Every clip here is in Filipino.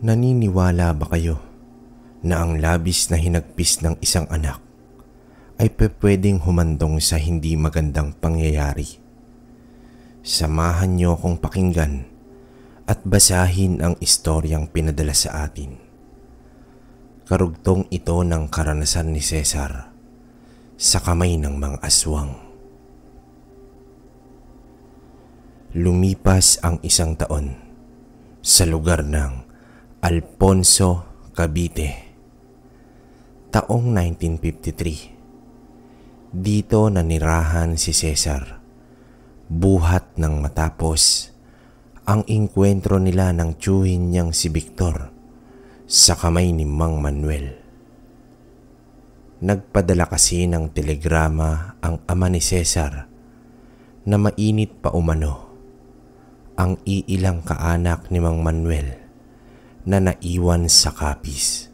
Naniniwala ba kayo na ang labis na hinagpis ng isang anak ay pwedeng humantong sa hindi magandang pangyayari? Samahan niyo akong pakinggan at basahin ang istoryang pinadala sa atin. Karugtong ito ng karanasan ni Cesar sa kamay ng mga aswang. Lumipas ang isang taon sa lugar ng Alfonso, Cavite. Taong 1953. Dito nanirahan si Cesar, buhat nang matapos ang engkwentro nila ng tiyuhin niyang si Victor sa kamay ni Mang Manuel. Nagpadala kasi ng telegrama ang ama ni Cesar na mainit pa umano ang iilang kaanak ni Mang Manuel na naiwan sa Capiz.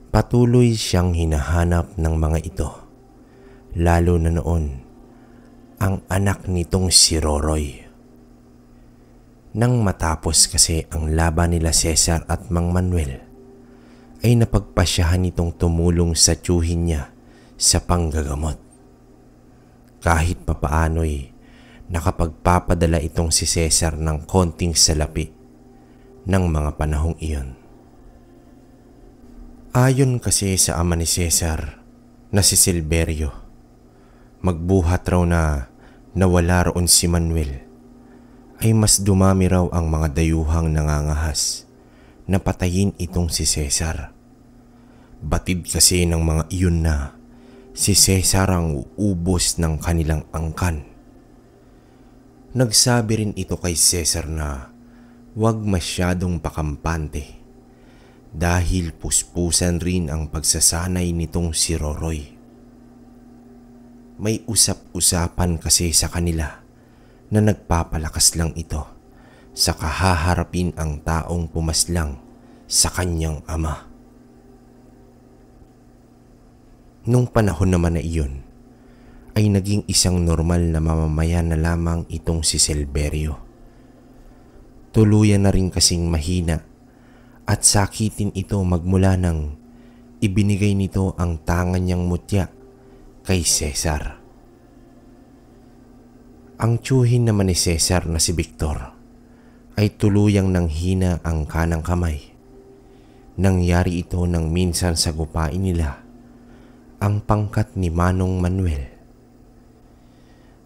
Patuloy siyang hinahanap ng mga ito, lalo na noon ang anak nitong si Roroy. Nang matapos kasi ang laban nila Cesar at Mang Manuel, ay napagpasyahan nitong tumulong sa tiyuhin niya sa panggagamot. Kahit papaano'y nakapagpapadala itong si Cesar ng konting salapi ng mga panahong iyon. Ayon kasi sa ama ni Cesar na si Silverio, magbuhat raw na nawala roon si Manuel, ay mas dumami raw ang mga dayuhang nangangahas na patayin itong si Cesar. Batid kasi ng mga iyon na si Cesar ang uubos ng kanilang angkan. Nagsabi rin ito kay Cesar na huwag masyadong pakampante dahil puspusan rin ang pagsasanay nitong si Roroy. May usap-usapan kasi sa kanila na nagpapalakas lang ito sa kahaharapin ang taong pumaslang sa kanyang ama. Nung panahon naman na iyon, ay naging isang normal na mamamayan na lamang itong si Silverio. Tuluyan na rin kasing mahina at sakitin ito magmula nang ibinigay nito ang tangan niyang mutya kay Cesar. Ang tiyuhin naman ni Cesar na si Victor ay tuluyang nanghina ang kanang kamay. Nangyari ito nang minsan sagupain nila ang pangkat ni Manong Manuel.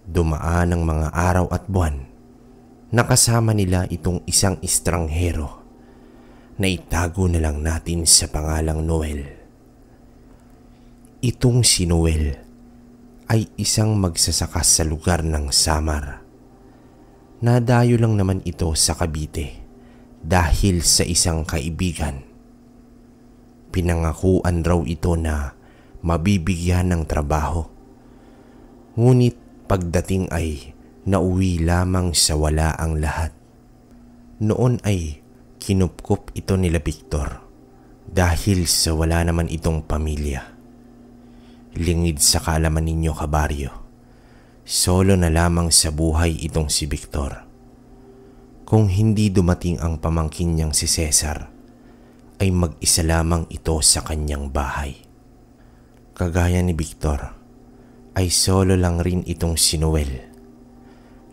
Dumaan ang mga araw at buwan, nakasama nila itong isang estranghero na itago na lang natin sa pangalang Noel. Itong si Noel ay isang magsasaka sa lugar ng Samar. Nadayo lang naman ito sa Cavite dahil sa isang kaibigan. Pinangakuan raw ito na mabibigyan ng trabaho. Ngunit pagdating ay nauwi lamang sa wala ang lahat. Noon ay kinupkup ito nila Victor dahil sa wala naman itong pamilya. Lingid sa kaalaman ninyo, kabaryo, solo na lamang sa buhay itong si Victor. Kung hindi dumating ang pamangkin niyang si Cesar, ay mag-isa lamang ito sa kanyang bahay. Kagaya ni Victor, ay solo lang rin itong si Noel.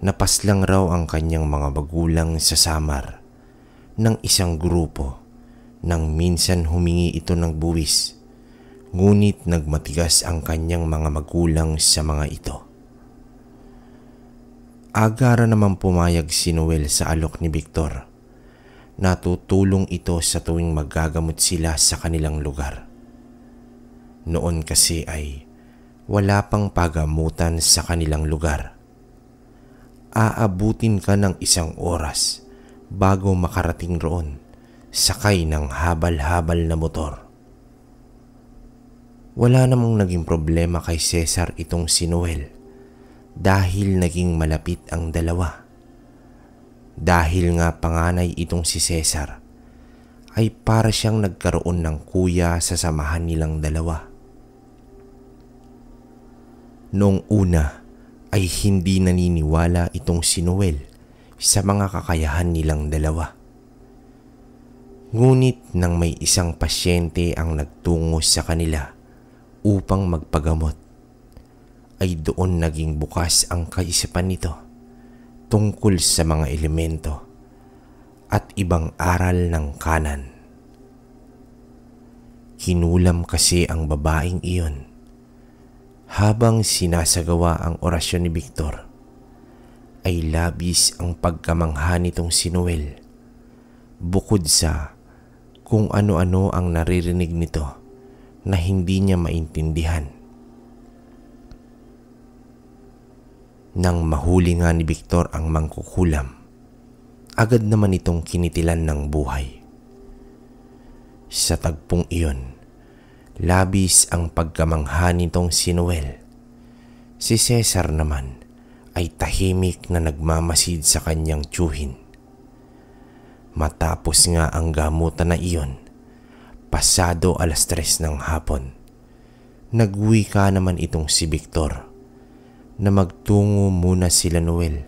Napaslang raw ang kanyang mga magulang sa Samar ng isang grupo nang minsan humingi ito ng buwis, ngunit nagmatigas ang kanyang mga magulang sa mga ito. Agara naman pumayag si Noel sa alok ni Victor. Natutulong ito sa tuwing maggagamot sila sa kanilang lugar. Noon kasi ay wala pang pagamutan sa kanilang lugar. Aabutin ka ng 1 oras bago makarating roon, sakay ng habal-habal na motor. Wala namang naging problema kay Cesar itong si Noel dahil naging malapit ang dalawa. Dahil nga panganay itong si Cesar, ay para siyang nagkaroon ng kuya sa samahan nilang dalawa. Noong una ay hindi naniniwala itong si Noel sa mga kakayahan nilang dalawa. Ngunit nang may isang pasyente ang nagtungo sa kanila upang magpagamot, ay doon naging bukas ang kaisipan nito tungkol sa mga elemento at ibang aral ng kanan. Kinulam kasi ang babaeng iyon habang sinasagawa ang orasyon ni Victor. Ay labis ang pagkamangha nitong si Noel, bukod sa kung ano-ano ang naririnig nito na hindi niya maintindihan. Nang mahuli nga ni Victor ang mangkukulam, agad naman itong kinitilan ng buhay. Sa tagpong iyon, labis ang pagkamangha nitong si Noel. Si Cesar naman ay tahimik na nagmamasid sa kanyang tiyuhin. Matapos nga ang gamutan na iyon, pasado 3:00 ng hapon, nagwika naman itong si Victor na magtungo muna sila Noel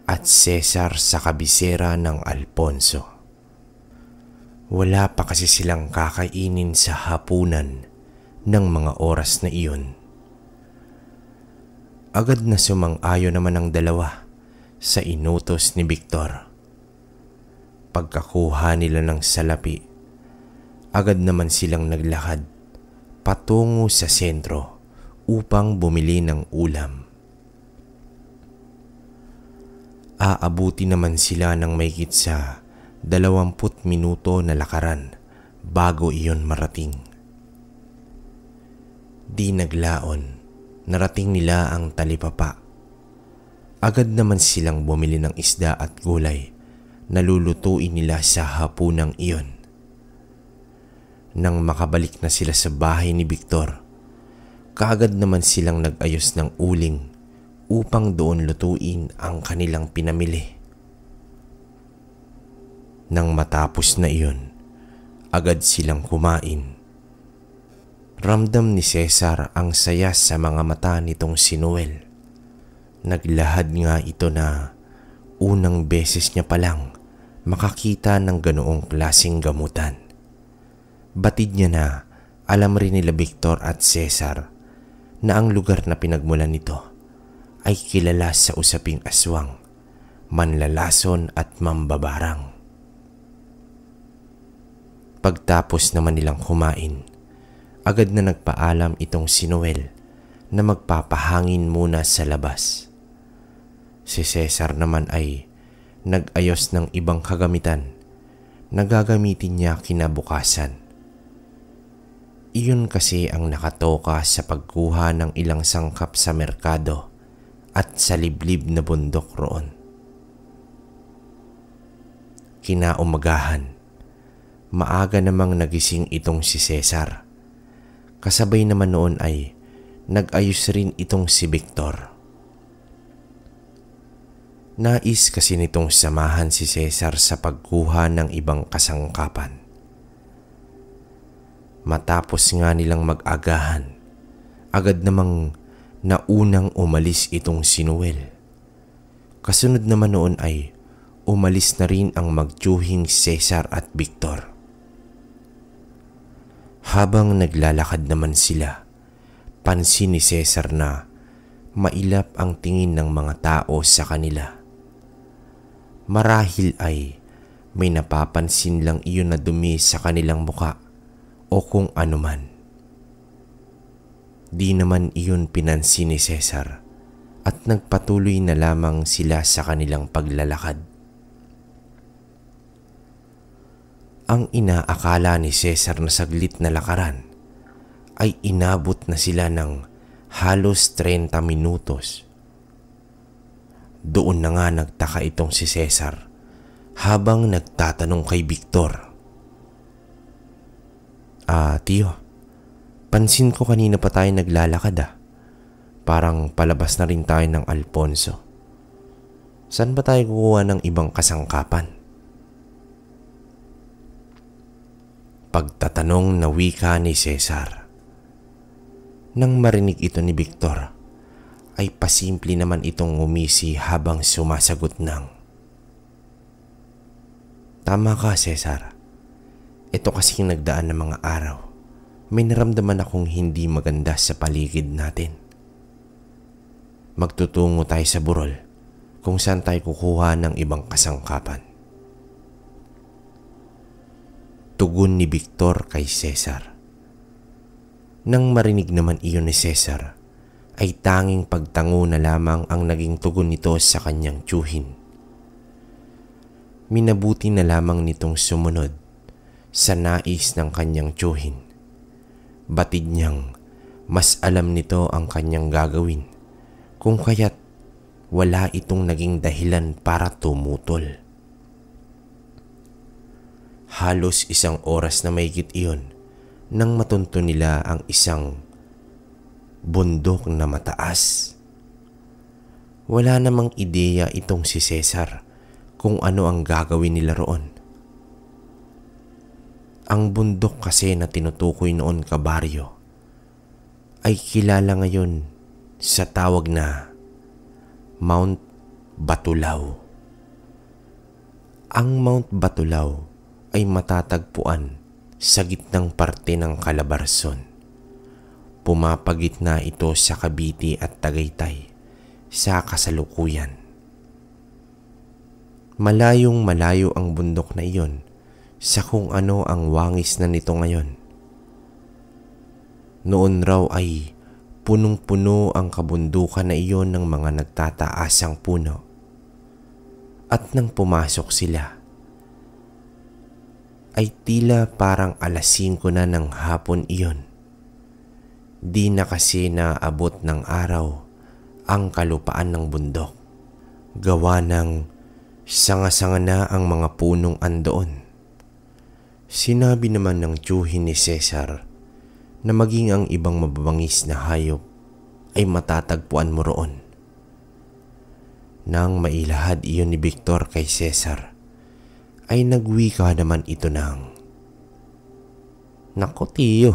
at Cesar sa kabisera ng Alfonso. Wala pa kasi silang kakainin sa hapunan ng mga oras na iyon. Agad na sumang-ayon naman ang dalawa sa inutos ni Victor. Pagkakuha nila ng salapi, agad naman silang naglakad patungo sa sentro upang bumili ng ulam. Aabuti naman sila ng mahigit sa 20 minuto na lakaran bago iyon marating. Di naglaon, narating nila ang talipapa. Agad naman silang bumili ng isda at gulay na lulutuin nila sa hapunang iyon. Nang makabalik na sila sa bahay ni Victor, kaagad naman silang nag-ayos ng uling upang doon lutuin ang kanilang pinamili. Nang matapos na iyon, agad silang kumain. Ramdam ni Cesar ang saya sa mga mata nitong si Noel. Naglahad nga ito na unang beses niya palang makakita ng ganoong klaseng gamutan. Batid niya na alam rin nila Victor at Cesar na ang lugar na pinagmulan nito ay kilala sa usaping aswang, manlalason at mambabarang. Pagtapos naman nilang kumain, agad na nagpaalam itong si Noel na magpapahangin muna sa labas. Si Cesar naman ay nag-ayos ng ibang kagamitan na gagamitin niya kinabukasan. Iyon kasi ang nakatoka sa pagkuha ng ilang sangkap sa merkado at sa liblib na bundok roon. Kinaumagahan, maaga namang nagising itong si Cesar. Kasabay naman noon ay nag-ayos rin itong si Victor. Nais kasi nitong samahan si Cesar sa pagkuha ng ibang kasangkapan. Matapos nga nilang mag-agahan, agad namang naunang umalis itong si Noel. Kasunod naman noon ay umalis na rin ang magtiyuhing Cesar at Victor. Habang naglalakad naman sila, pansin ni Cesar na mailap ang tingin ng mga tao sa kanila. Marahil ay may napapansin lang iyon na dumi sa kanilang muka o kung anuman. Di naman iyon pinansin ni Cesar at nagpatuloy na lamang sila sa kanilang paglalakad. Ang inaakala ni Cesar na saglit na lakaran ay inabot na sila ng halos 30 minutos. Doon na nga nagtaka itong si Cesar habang nagtatanong kay Victor. Tiyo, pansin ko kanina pa tayo naglalakad Parang palabas na rin tayo ng Alfonso. Saan ba tayo kukuha ng ibang kasangkapan? Pagtatanong na wika ni Cesar. Nang marinig ito ni Victor, ay pasimple naman itong ngumisi habang sumasagot ng, "Tama ka, Cesar. Ito kasing nagdaan ng mga araw, may naramdaman akong hindi maganda sa paligid natin. Magtutungo tayo sa burol kung saan tayo kukuha ng ibang kasangkapan. Tugon ni Victor kay Cesar. Nang marinig naman iyon ni Cesar, ay tanging pagtango na lamang ang naging tugon nito sa kanyang tiyuhin. Minabuti na lamang nitong sumunod sa nais ng kanyang tiyuhin. Batid niyang mas alam nito ang kanyang gagawin, kung kaya't wala itong naging dahilan para tumutol. Halos 1 oras na mahigit iyon nang matunto nila ang isang bundok na mataas. Wala namang ideya itong si Cesar kung ano ang gagawin nila roon. Ang bundok kasi na tinutukoy noon kabaryo ay kilala ngayon sa tawag na Mount Batulao. Ang Mount Batulao ay matatagpuan sa gitnang parte ng Calabarzon. Pumapagitna ito sa Cavite at Tagaytay sa kasalukuyan. Malayong malayo ang bundok na iyon sa kung ano ang wangis na nito ngayon. Noon raw ay punong-puno ang kabundukan na iyon ng mga nagtataasang puno. At nang pumasok sila, ay tila parang 5:00 na ng hapon iyon. Di na kasi naabot ng araw ang kalupaan ng bundok. Gawa ng sanga-sanga na ang mga punong andoon. Sinabi naman ng tiyuhin ni Cesar na maging ang ibang mababangis na hayop ay matatagpuan mo roon. Nang mailahad iyon ni Victor kay Cesar, ay nagwika naman ito ng, "Nako tiyo,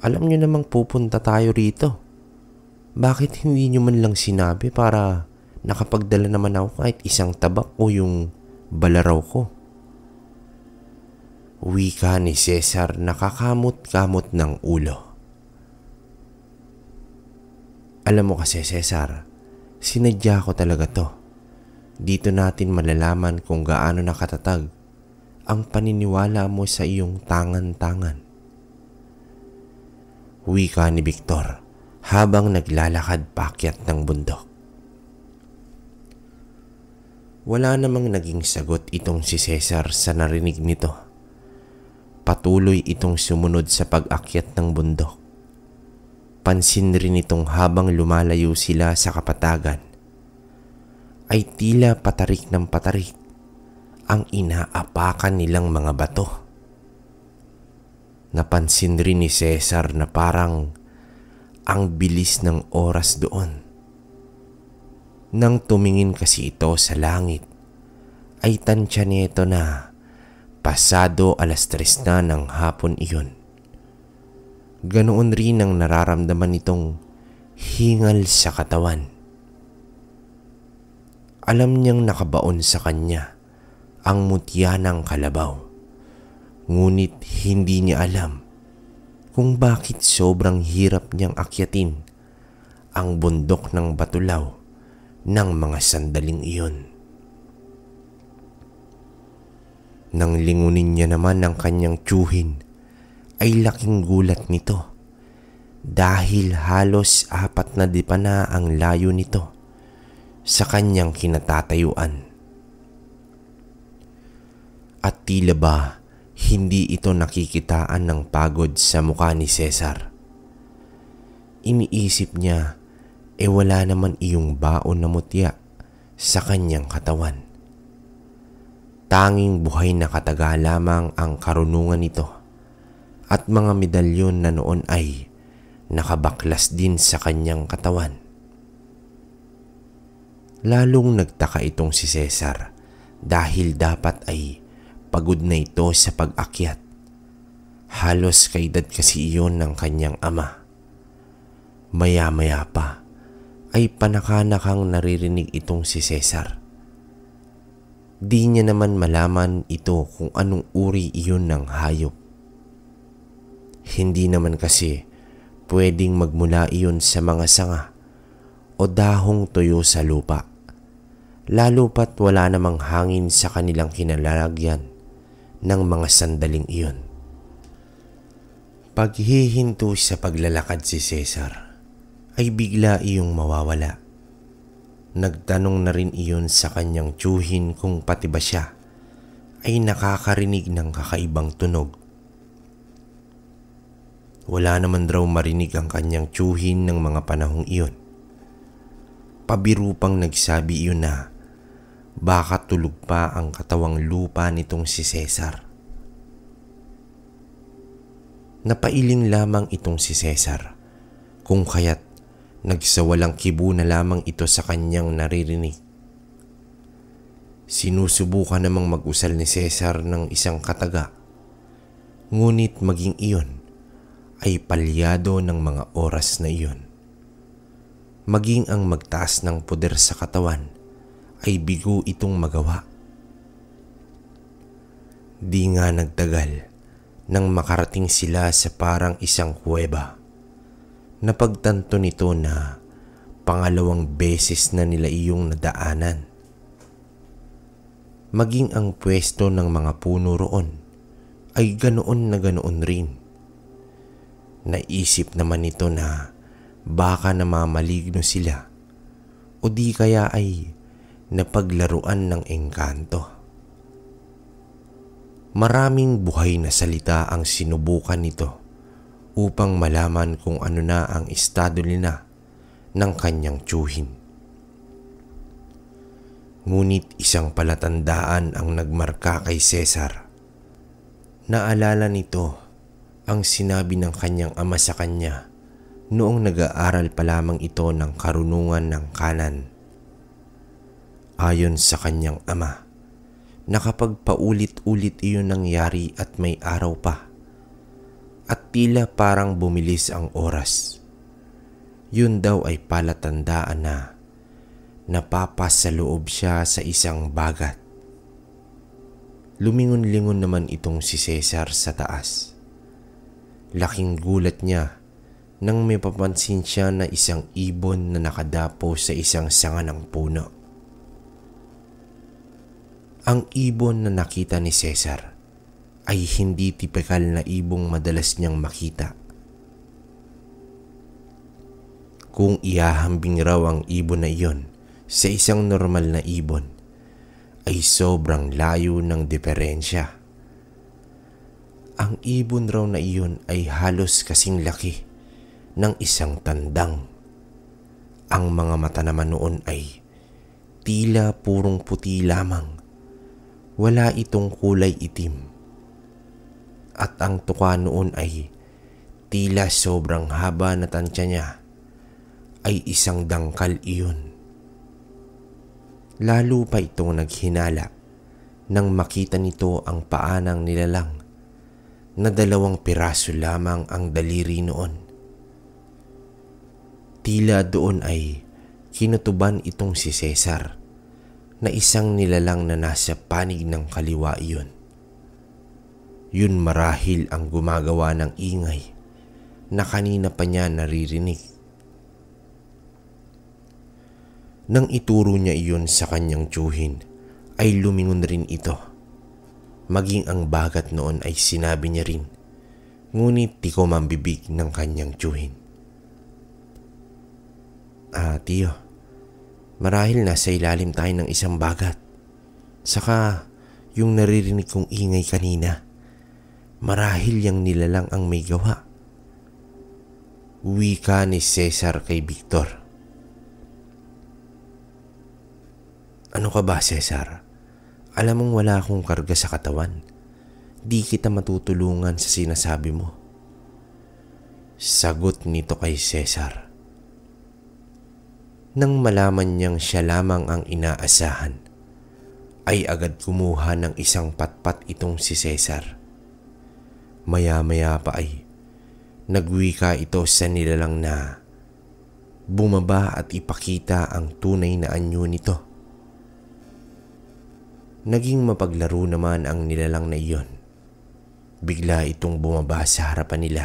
alam nyo namang pupunta tayo rito. Bakit hindi nyo man lang sinabi para nakapagdala naman ako kahit isang tabak o yung balaraw ko?" Wika ni Cesar na kakamot-kamot ng ulo. Alam mo kasi Cesar, sinadya ko talaga to. Dito natin malalaman kung gaano nakatatag ang paniniwala mo sa iyong tangan-tangan. Wika ni Victor habang naglalakad paakyat ng bundok. Wala namang naging sagot itong si Cesar sa narinig nito. Patuloy itong sumunod sa pag-akyat ng bundok. Pansin rin itong habang lumalayo sila sa kapatagan, ay tila patarik ng patarik ang inaapakan nilang mga bato. Napansin rin ni Cesar na parang ang bilis ng oras doon. Nang tumingin kasi ito sa langit, ay tansya nito na pasado 3:00 na ng hapon iyon. Ganoon rin ang nararamdaman nitong hingal sa katawan. Alam niyang nakabaon sa kanya ang mutya ng kalabaw. Ngunit hindi niya alam kung bakit sobrang hirap niyang akyatin ang bundok ng Batulao ng mga sandaling iyon. Nang lingunin niya naman ang kanyang tiyuhin, ay laking gulat nito dahil halos 4 na dipa na ang layo nito sa kanyang kinatatayuan. At tila ba hindi ito nakikitaan ng pagod sa mukha ni Cesar. Iniisip niya wala naman iyong baon na mutya sa kanyang katawan. Tanging buhay na kataga lamang ang karunungan nito at mga medalyon na noon ay nakabaklas din sa kanyang katawan. Lalong nagtaka itong si Cesar dahil dapat ay pagod na ito sa pag-akyat. Halos kaedad kasi iyon ng kanyang ama. Maya-maya pa, 'ay ay panakanakang naririnig itong si Cesar. Di niya naman malaman ito kung anong uri iyon ng hayop. Hindi naman kasi pwedeng magmula iyon sa mga sanga o dahong tuyo sa lupa, lalo pat wala namang hangin sa kanilang kinalalagyan ng mga sandaling iyon. Paghihinto sa paglalakad si Cesar ay bigla iyong mawawala. Nagtanong na rin iyon sa kanyang tiyuhin kung pati ba siya ay nakakarinig ng kakaibang tunog. Wala naman raw marinig ang kanyang tiyuhin ng mga panahong iyon. Pabiru pang nagsabi iyon na baka tulog pa ang katawang lupa nitong si Cesar. Napailing lamang itong si Cesar kung kaya't nagsawalang kibo na lamang ito sa kanyang naririnig. Sinusubukan namang mag-usal ni Cesar ng isang kataga, ngunit maging iyon ay palyado ng mga oras na iyon. Maging ang magtaas ng poder sa katawan ay bigo itong magawa. Di nga nagtagal nang makarating sila sa parang isang kuweba. Napagtanto nito na pangalawang beses na nila iyong nadaanan. Maging ang pwesto ng mga puno roon ay ganoon na ganoon rin. Naisip naman nito na baka namamaligno sila o di kaya ay napaglaruan ng engkanto. Maraming buhay na salita ang sinubukan nito upang malaman kung ano na ang estado nila ng kanyang tiyuhin. Ngunit isang palatandaan ang nagmarka kay Cesar. Naalala nito ang sinabi ng kanyang ama sa kanya noong nag-aaral pa lamang ito ng karunungan ng kanan. Ayon sa kanyang ama, na kapag paulit-ulit iyon nangyari at may araw pa, at tila parang bumilis ang oras, yun daw ay palatandaan na napapasaloob siya sa isang bagat. Lumingon-lingon naman itong si Cesar sa taas. Laking gulat niya nang may papansin siya na isang ibon na nakadapo sa isang sanga ng puno. Ang ibon na nakita ni Cesar ay hindi tipikal na ibong madalas niyang makita. Kung ihahambing raw ang ibon na iyon sa isang normal na ibon, ay sobrang layo ng diferensya. Ang ibon raw na iyon ay halos kasing laki ng isang tandang. Ang mga mata naman noon ay tila purong puti lamang. Wala itong kulay itim. At ang tuka noon ay tila sobrang haba na tansya niya ay isang dangkal iyon. Lalo pa itong naghinala nang makita nito ang paa ng nilalang na 2 piraso lamang ang daliri noon. Tila doon ay kinutuban itong si Cesar na isang nilalang na nasa panig ng kaliwa iyon. Yun marahil ang gumagawa ng ingay na kanina pa niya naririnig. Nang ituro niya iyon sa kanyang tiyuhin, ay lumingon rin ito. Maging ang bagat noon ay sinabi niya rin, ngunit tikom ang bibig ng kanyang tiyuhin. Tiyo, marahil nasa ilalim tayo ng isang bagat. Saka yung naririnig kong ingay kanina, marahil yang nilalang ang may gawa. Wika ni Cesar kay Victor. Ano ka ba, Cesar? Alam mong wala akong karga sa katawan. Di kita matutulungan sa sinasabi mo. Sagot nito kay Cesar. Nang malaman niyang siya lamang ang inaasahan, ay agad kumuha ng isang patpat itong si Cesar. Maya-maya pa ay nagwika ito sa nilalang na bumaba at ipakita ang tunay na anyo nito. Naging mapaglaro naman ang nilalang na iyon. Bigla itong bumaba sa harapan nila.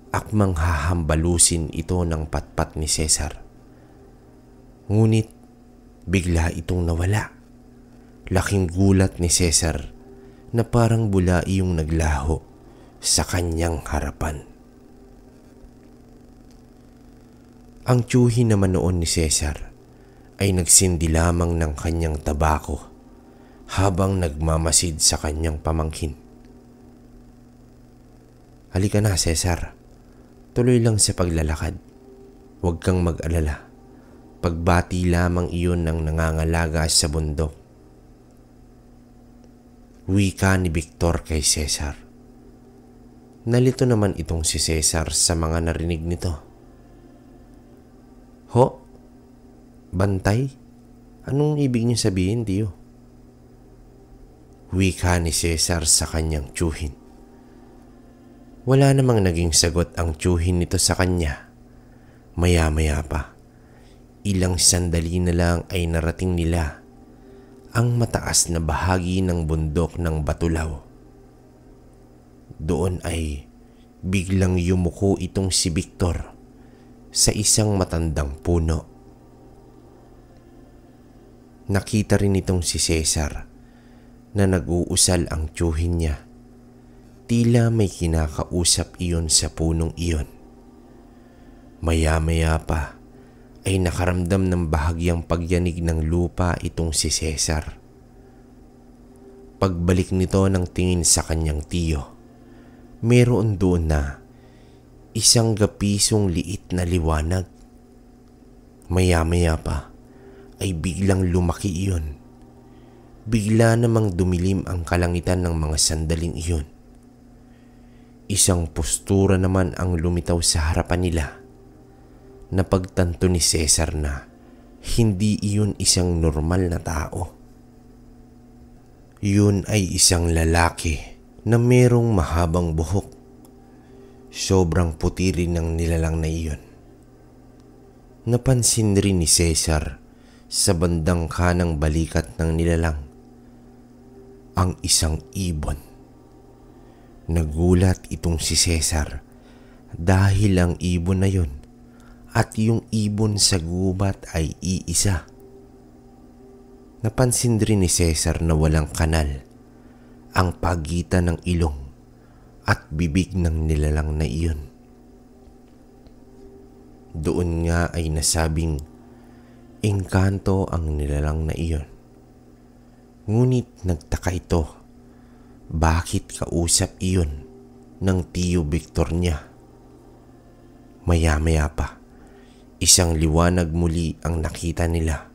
Akmang hahambalusin ito ng patpat ni Cesar. Ngunit bigla itong nawala. Laking gulat ni Cesar na parang bula iyong naglaho sa kanyang harapan. Ang tiyuhin naman noon ni Cesar ay nagsindi lamang ng kanyang tabako habang nagmamasid sa kanyang pamangkin. Halika na, Cesar. Tuloy lang sa paglalakad. Huwag kang mag-alala. Pagbati lamang iyon ng nangangalaga sa bundok. Wika ni Victor kay Cesar. Nalito naman itong si Cesar sa mga narinig nito. Ho? Bantay? Anong ibig niyo sabihin, Dio? Wika ni Cesar sa kanyang tiyuhin. Wala namang naging sagot ang tiyuhin nito sa kanya. Maya-maya pa, ilang sandali na lang ay narating nila ang mataas na bahagi ng bundok ng Batulaw. Doon ay biglang yumuko itong si Victor sa isang matandang puno. Nakita rin itong si Cesar na nag-uusal ang tiyuhin niya. Tila may kinakausap iyon sa punong iyon. Maya-maya pa ay nakaramdam ng bahagyang pagyanig ng lupa itong si Cesar. Pagbalik nito ng tingin sa kanyang tiyo, meron doon na isang gapisong liit na liwanag. Maya-maya pa ay biglang lumaki iyon. Bigla namang dumilim ang kalangitan ng mga sandaling iyon. Isang postura naman ang lumitaw sa harapan nila. Napagtanto ni Cesar na hindi iyon isang normal na tao. Yun ay isang lalaki na merong mahabang buhok. Sobrang puti rin ng nilalang na iyon. Napansin rin ni Cesar sa bandang kanang balikat ng nilalang ang isang ibon. Nagulat itong si Cesar dahil ang ibon na yun at yung ibon sa gubat ay iisa. Napansin rin ni Cesar na walang kanal ang pagitan ng ilong at bibig ng nilalang na iyon. Doon nga ay nasabing engkanto ang nilalang na iyon. Ngunit nagtaka ito, bakit kausap iyon ng tiyo Victor niya? Maya-maya pa, isang liwanag muli ang nakita nila.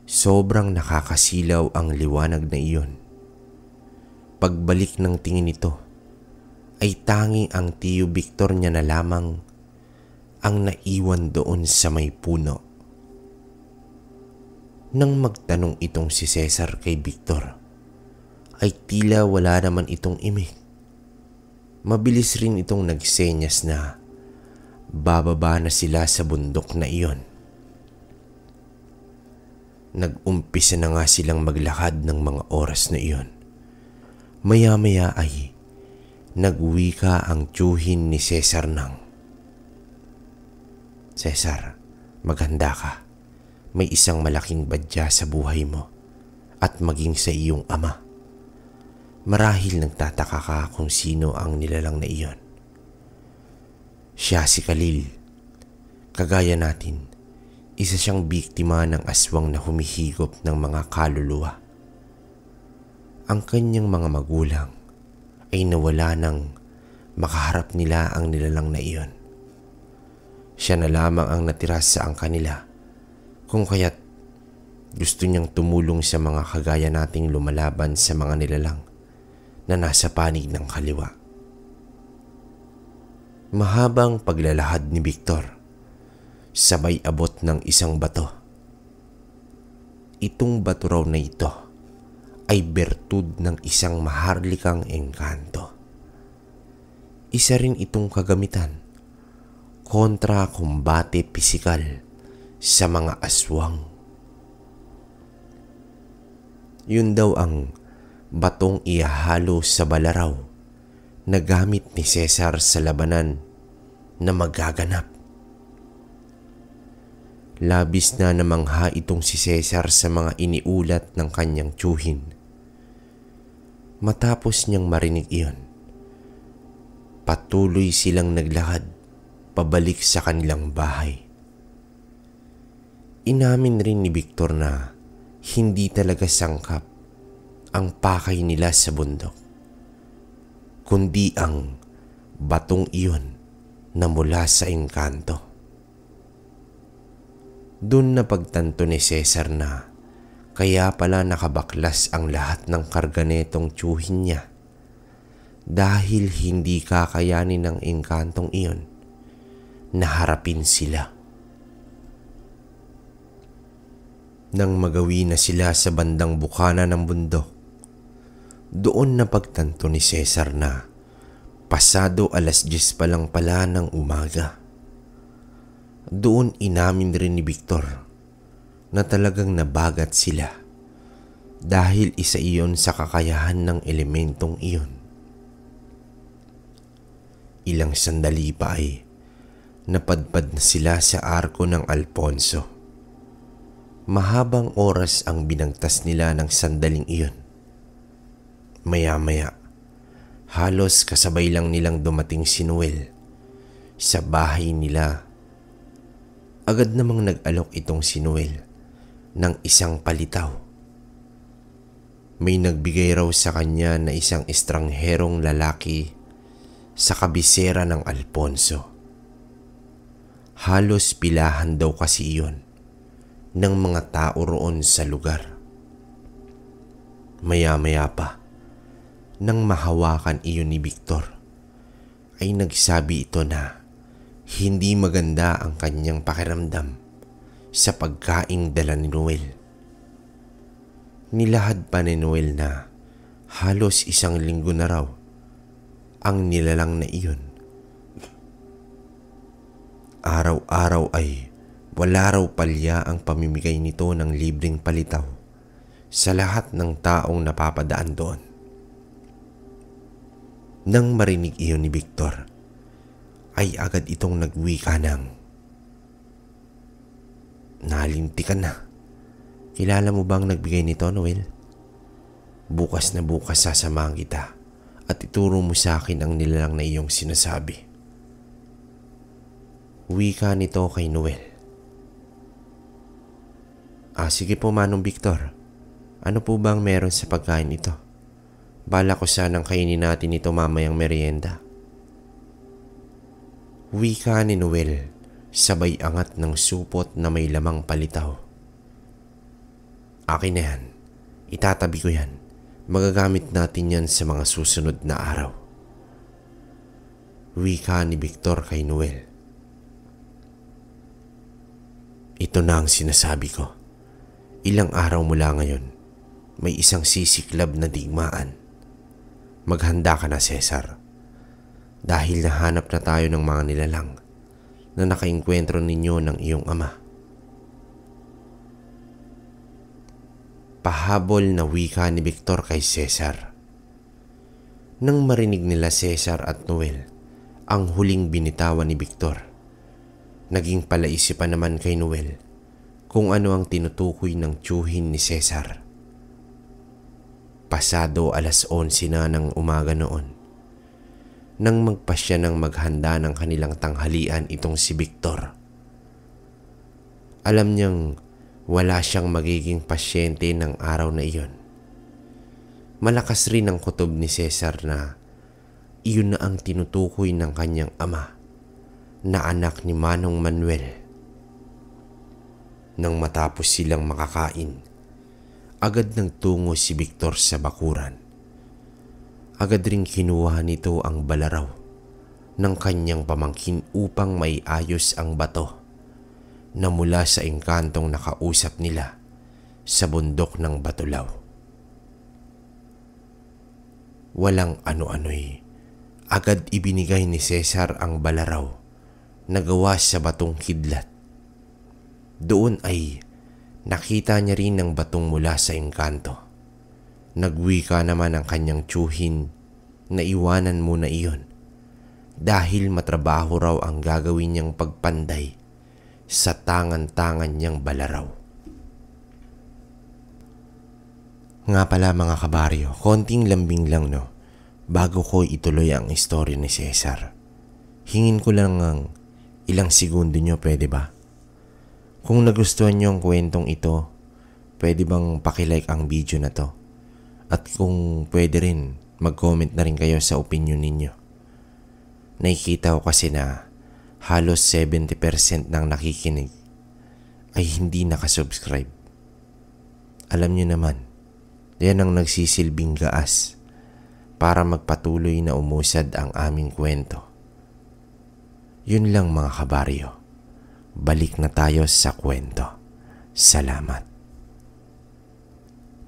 Sobrang nakakasilaw ang liwanag na iyon. Pagbalik ng tingin nito, ay tanging ang tiyo Victor niya na lamang ang naiwan doon sa may puno. Nang magtanong itong si Cesar kay Victor, ay tila wala naman itong imik. Mabilis rin itong nagsenyas na bababa na sila sa bundok na iyon. Nag-umpisa na nga silang maglakad ng mga oras na iyon. Maya-maya ay nagwika ang tiyuhin ni Cesar ng, Cesar, maghanda ka. May isang malaking badya sa buhay mo at maging sa iyong ama. Marahil nagtataka ka kung sino ang nilalang na iyon. Siya si Khalil. Kagaya natin, isa siyang biktima ng aswang na humihigop ng mga kaluluwa. Ang kanyang mga magulang ay nawala nang makaharap nila ang nilalang na iyon. Siya na lamang ang natira sa ang kanila, kung kaya't gusto niyang tumulong sa mga kagaya nating lumalaban sa mga nilalang na nasa panig ng kaliwa. Mahabang paglalahad ni Victor, sabay abot ng isang bato. Itong bato raw na ito ay bertud ng isang maharlikang engkanto. Isa rin itong kagamitan kontra kumbate pisikal sa mga aswang. Yun daw ang batong ihahalo sa balaraw na gamit ni Cesar sa labanan na magaganap. Labis na namangha itong si Cesar sa mga iniulat ng kanyang tiyuhin. Matapos niyang marinig iyon, patuloy silang naglakad pabalik sa kanilang bahay. Inamin rin ni Victor na hindi talaga sangkap ang pakay nila sa bundok, kundi ang batong iyon na mula sa engkanto. Doon na pagtanto ni Cesar na kaya pala nakabaklas ang lahat ng karga netong tiyuhin niya dahil hindi kakayanin ng engkantong iyon na harapin sila. Nang magawi na sila sa bandang bukana ng bundok, doon na pagtanto ni Cesar na pasado 10:00 pa lang pala ng umaga. Doon inamin rin ni Victor na talagang nabagat sila dahil isa iyon sa kakayahan ng elementong iyon. Ilang sandali pa ay napadpad na sila sa arko ng Alfonso. Mahabang oras ang binagtas nila ng sandaling iyon. Maya-maya, halos kasabay lang nilang dumating si Noel sa bahay nila. Agad namang nag-alok itong si Noel ng isang palitaw. May nagbigay raw sa kanya na isang estrangherong lalaki sa kabisera ng Alfonso. Halos pilahan daw kasi iyon ng mga tao roon sa lugar. Maya-maya pa, nang mahawakan iyon ni Victor, ay nagsabi ito na hindi maganda ang kanyang pakiramdam sa pagkaing dala ni Noel. Nilahad pa ni Noel na halos 1 linggo na raw ang nilalang na iyon. Araw-araw ay wala raw palya ang pamimigay nito ng libreng palitaw sa lahat ng taong napapadaan doon. Nang marinig iyon ni Victor, ay agad itong nagwika ng, "Nalinti ka na. Kilala mo bang nagbigay nito, Noel? Bukas na bukas sasamahan kita at ituro mo sa akin ang nilalang na iyong sinasabi." Wika nito kay Noel. Sige po, Manong Victor. Ano po bang meron sa pagkain ito? Bala ko sanang kainin natin ito mamayang merienda. Wika ni Noel sabay angat ng supot na may lamang palitaw. Akin na yan. Itatabi ko yan. Magagamit natin yan sa mga susunod na araw. Wika ni Victor kay Noel. Ito na ang sinasabi ko. Ilang araw mula ngayon, may isang sisiklab na digmaan. Maghanda ka na, Cesar. Dahil nahanap na tayo ng mga nilalang na nakainkwentro ninyo ng iyong ama. Pahabol na wika ni Victor kay Cesar. Nang marinig nila Cesar at Noel ang huling binitawan ni Victor, naging palaisipan naman kay Noel kung ano ang tinutukoy ng tiyuhin ni Cesar. Pasado 11:00 na ng umaga noon, nang magpasya ng maghanda ng kanilang tanghalian itong si Victor. Alam niyang wala siyang magiging pasyente ng araw na iyon. Malakas rin ang kutob ni Cesar na iyon na ang tinutukoy ng kanyang ama na anak ni Manong Manuel. Nang matapos silang makakain, agad nang tungo si Victor sa bakuran. Agad ring kinuha nito ang balaraw ng kanyang pamangkin upang maiayos ang bato na mula sa engkantong nakausap nila sa bundok ng Batulaw. Walang ano-ano'y agad ibinigay ni Cesar ang balaraw na gawa sa batong kidlat. Doon ay nakita niya rin ang batong mula sa engkanto. Nagwika naman ang kanyang tiyuhin na iwanan muna iyon dahil matrabaho raw ang gagawin niyang pagpanday sa tangan-tangan niyang balaraw. Nga pala mga kabaryo, konting lambing lang bago ko ituloy ang istorya ni Cesar. Hingin ko lang ng ilang segundo nyo, pwede ba? Kung nagustuhan nyo ang kwentong ito, pwede bang pakilike ang video na to? At kung pwede rin, mag-comment na rin kayo sa opinion ninyo. Nakikita ko kasi na halos 70% ng nakikinig ay hindi nakasubscribe. Alam nyo naman, yan ang nagsisilbing gaas para magpatuloy na umusad ang aming kwento. Yun lang mga kabaryo. Balik na tayo sa kwento. Salamat.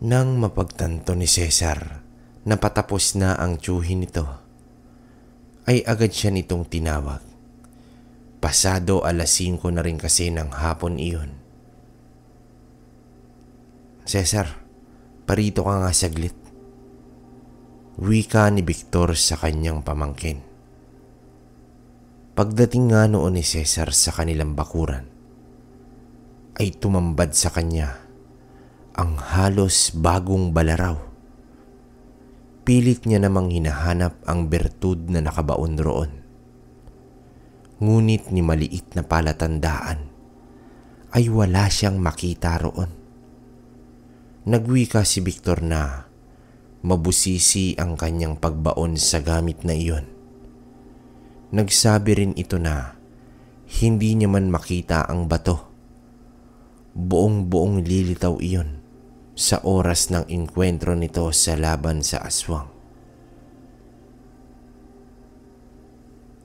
Nang mapagtanto ni Cesar na patapos na ang tiyuhin nito, ay agad siya nitong tinawag. Pasado 5:00 na rin kasi ng hapon iyon. Cesar, parito ka nga saglit. Wika ni Victor sa kanyang pamangkin. Pagdating nga noon ni Cesar sa kanilang bakuran, ay tumambad sa kanya ang halos bagong balaraw. Pilit niya namang hinahanap ang bertud na nakabaon roon. Ngunit ni maliit na palatandaan ay wala siyang makita roon. Nagwika si Victor na mabusisi ang kanyang pagbaon sa gamit na iyon. Nagsabi rin ito na hindi niya man makita ang bato. Buong-buong lilitaw iyon sa oras ng inkwentro nito sa laban sa aswang.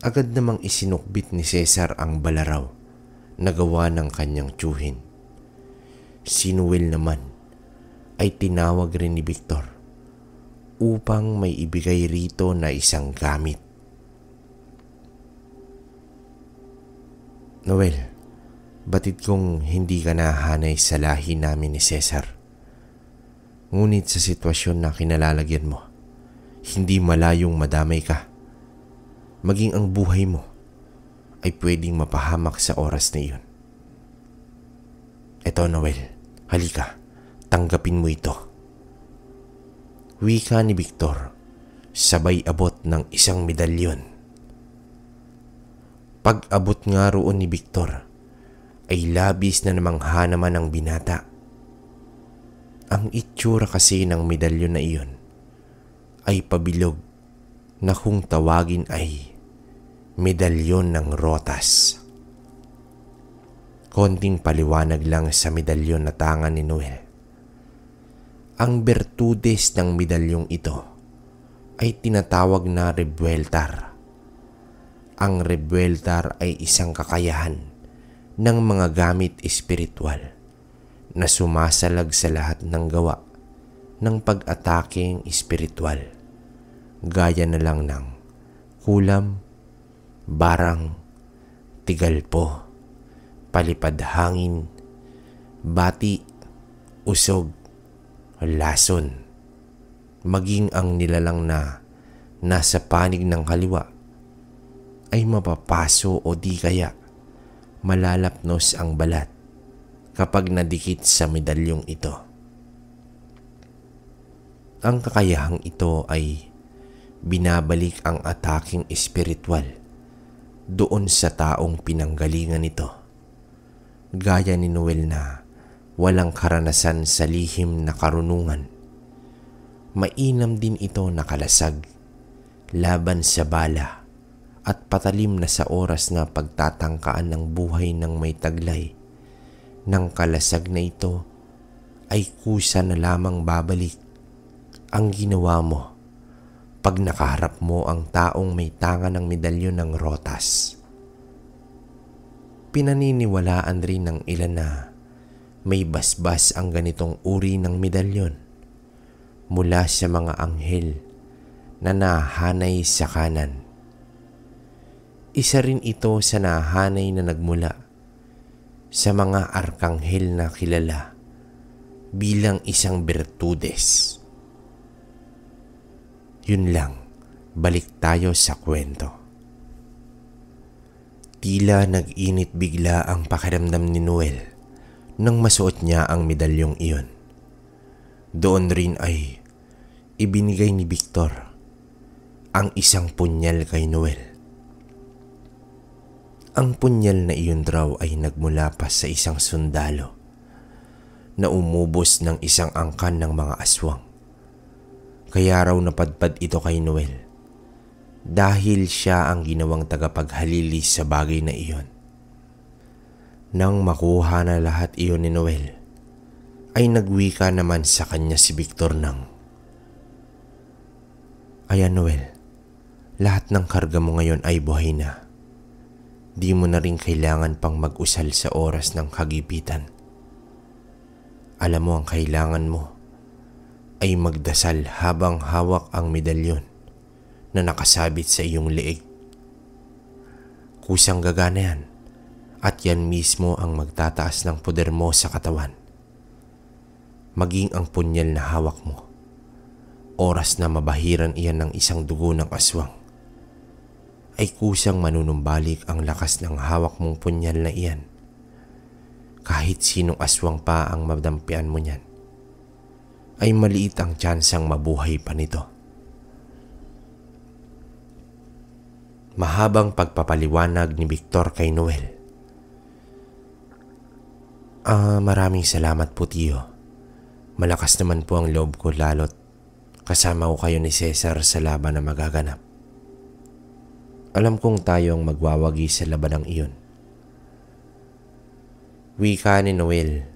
Agad namang isinukbit ni Cesar ang balaraw na gawa ng kanyang tiyuhin. Si Noel naman ay tinawag rin ni Victor upang may ibigay rito na isang gamit. Noel, batid kong hindi ka nahanay sa lahi namin ni Cesar. Ngunit sa sitwasyon na kinalalagyan mo, hindi malayong madamay ka. Maging ang buhay mo ay pwedeng mapahamak sa oras na iyon. Eto Noel, halika, tanggapin mo ito. Wika ni Victor, sabay abot ng isang medalyon. Pag-abot nga roon ni Victor, ay labis na namangha naman ang binata. Ang itsura kasi ng medalyon na iyon ay pabilog na kung tawagin ay medalyon ng rotas. Konting paliwanag lang sa medalyon na tangan ni Noel. Ang bertudes ng medalyong ito ay tinatawag na rebueltar. Ang rebueltar ay isang kakayahan ng mga gamit espiritual na sumasalag sa lahat ng gawa ng pag-ataking espiritual, gaya na lang ng kulam, barang, tigalpo, palipad hangin, bati, usog, lason, maging ang nilalang na nasa panig ng kaliwa ay mapapaso o di kaya malalapnos ang balat kapag nadikit sa medalyong ito. Ang kakayahang ito ay binabalik ang ataking espiritual doon sa taong pinanggalingan nito. Gaya ni Noel na walang karanasan sa lihim na karunungan. Mainam din ito na kalasag laban sa bala at patalim na sa oras na pagtatangkaan ng buhay ng may taglay. Nang kalasag na ito ay kusa na lamang babalik ang ginawa mo pag nakaharap mo ang taong may tanga ng medalyon ng rotas. Pinaniniwalaan rin ng ilan na may basbas ang ganitong uri ng medalyon mula sa mga anghel na nahanay sa kanan. Isa rin ito sa nahanay na nagmula sa mga arkanghel na kilala bilang isang bertudes. Yun lang, balik tayo sa kwento. Tila nag-init bigla ang pakiramdam ni Noel nang masuot niya ang medalyong iyon. Doon rin ay ibinigay ni Victor ang isang punyal kay Noel. Ang punyal na iyon raw ay nagmula pa sa isang sundalo na umubos ng isang angkan ng mga aswang. Kaya raw napadpad ito kay Noel dahil siya ang ginawang tagapaghalili sa bagay na iyon. Nang makuha na lahat iyon ni Noel, ay nagwika naman sa kanya si Victor ng, "Ayan Noel, lahat ng karga mo ngayon ay buhay na. Di mo na rin kailangan pang mag-usal sa oras ng kagipitan. Alam mo ang kailangan mo ay magdasal habang hawak ang medalyon na nakasabit sa iyong leeg. Kusang gagana yan at yan mismo ang magtataas ng poder mo sa katawan. Maging ang punyal na hawak mo, oras na mabahiran iyan ng isang dugo ng aswang, ay kusang manunumbalik ang lakas ng hawak mong punyal na iyan. Kahit sinong aswang pa ang madampian mo niyan, ay maliit ang tsansang mabuhay pa nito." Mahabang pagpapaliwanag ni Victor kay Noel. Maraming salamat po tiyo. Malakas naman po ang loob ko lalo't kasama ko kayo ni Cesar sa laban na magaganap. Alam kong tayo ang magwawagi sa labanang iyon." Wika ni Noel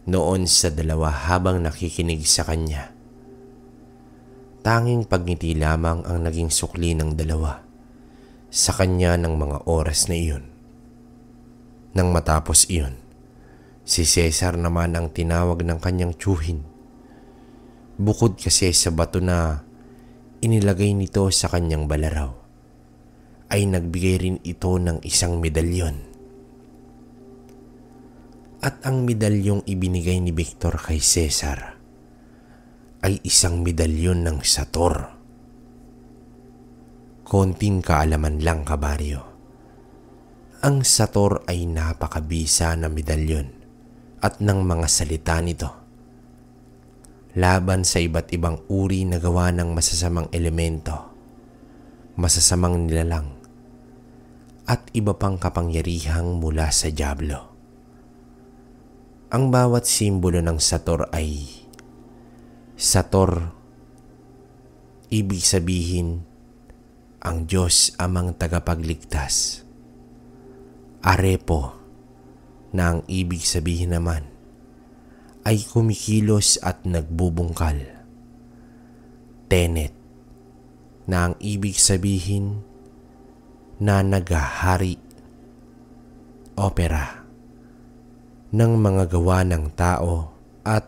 noon sa dalawa habang nakikinig sa kanya. Tanging pagngiti lamang ang naging sukli ng dalawa sa kanya ng mga oras na iyon. Nang matapos iyon, si Cesar naman ang tinawag ng kanyang tiyuhin. Bukod kasi sa bato na inilagay nito sa kanyang balaraw, ay nagbigay rin ito ng isang medalyon. At ang medalyong ibinigay ni Victor kay Cesar ay isang medalyon ng Sator. Konting kaalaman lang kabaryo. Ang Sator ay napakabisa na medalyon at ng mga salita nito laban sa iba't ibang uri na gawa ng masasamang elemento, masasamang nilalang, at iba pang kapangyarihang mula sa dyablo. Ang bawat simbolo ng Sator ay Sator, ibig sabihin ang Diyos amang tagapagligtas. Arepo, na ang ibig sabihin naman ay kumikilos at nagbubungkal. Tenet, na ang ibig sabihin na nagahari. Opera, ng mga gawa ng tao, at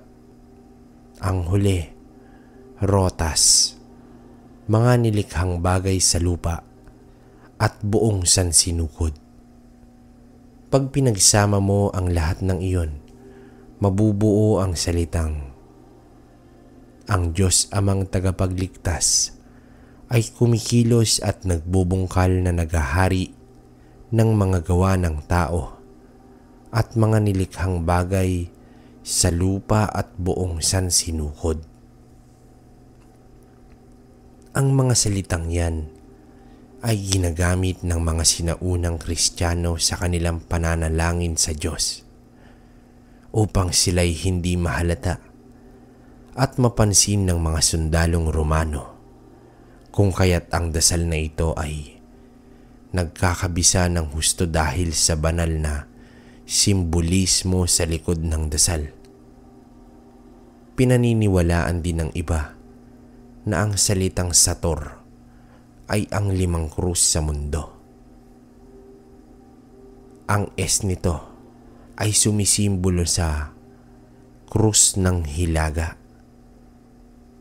ang huli, Rotas, mga nilikhang bagay sa lupa at buong sansinukod. Pag pinagsama mo ang lahat ng iyon, mabubuo ang salitang, ang Diyos amang tagapagligtas ay kumikilos at nagbubungkal na nagahari ng mga gawa ng tao at mga nilikhang bagay sa lupa at buong sansinukod. Ang mga salitang yan ay ginagamit ng mga sinaunang Kristiyano sa kanilang pananalangin sa Diyos upang sila'y hindi mahalata at mapansin ng mga sundalong Romano, kung kaya't ang dasal na ito ay nagkakabisa ng husto dahil sa banal na simbolismo sa likod ng dasal. Pinaniniwalaan din ng iba na ang salitang Sator ay ang 5 krus sa mundo. Ang S nito ay sumisimbolo sa krus ng hilaga.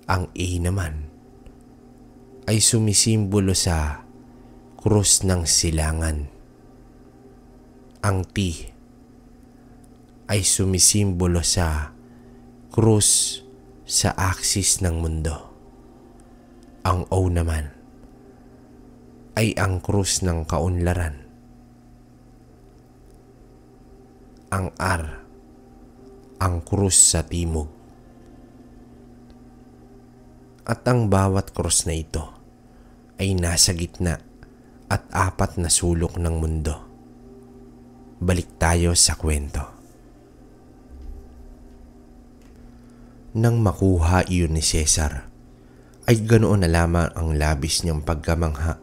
Ang A naman ay sumisimbolo sa krus ng silangan. Ang T ay sumisimbolo sa krus sa aksis ng mundo. Ang O naman ay ang krus ng kaunlaran. Ang R, ang krus sa timog. At ang bawat krus na ito ay nasa gitna at apat na sulok ng mundo. Balik tayo sa kwento. Nang makuha iyon ni Cesar, ay ganoon na lamang ang labis niyang pagkamangha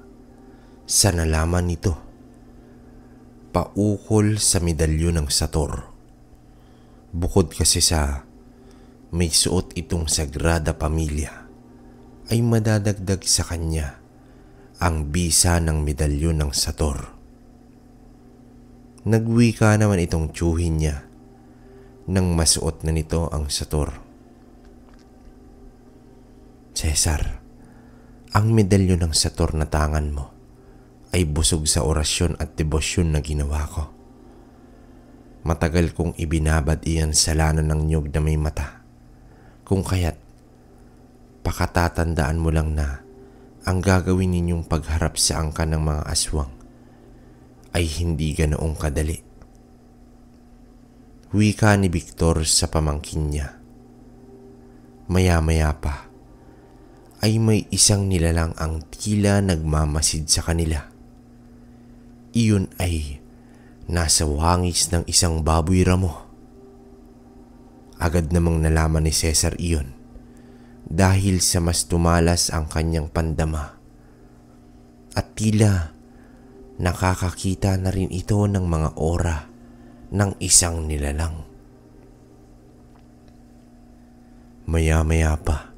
sa nalaman nito paukol sa medalyon ng Sator. Bukod kasi sa may suot itong Sagrada Pamilya, ay madadagdag sa kanya ang bisa ng medalyon ng Sator. Nagwika naman itong tiyuhin niya nang masuot na nito ang Sator. Cesar, ang medalyon ng Sator na tangan mo ay busog sa orasyon at debosyon na ginawa ko. Matagal kong ibinabad iyan sa lana ng niyog na may mata. Kung kaya't pakatatandaan mo lang na ang gagawin ninyong pagharap sa angkan ng mga aswang ay hindi ganoong kadali. Wika ni Victor sa pamangkin niya. Maya-maya pa ay may isang nilalang ang tila nagmamasid sa kanila. Iyon ay nasa wangis ng isang baboy ramo. Agad namang nalaman ni Cesar iyon dahil sa mas tumalas ang kanyang pandama. At tila nakakakita na rin ito ng mga aura ng isang nilalang. Maya-maya pa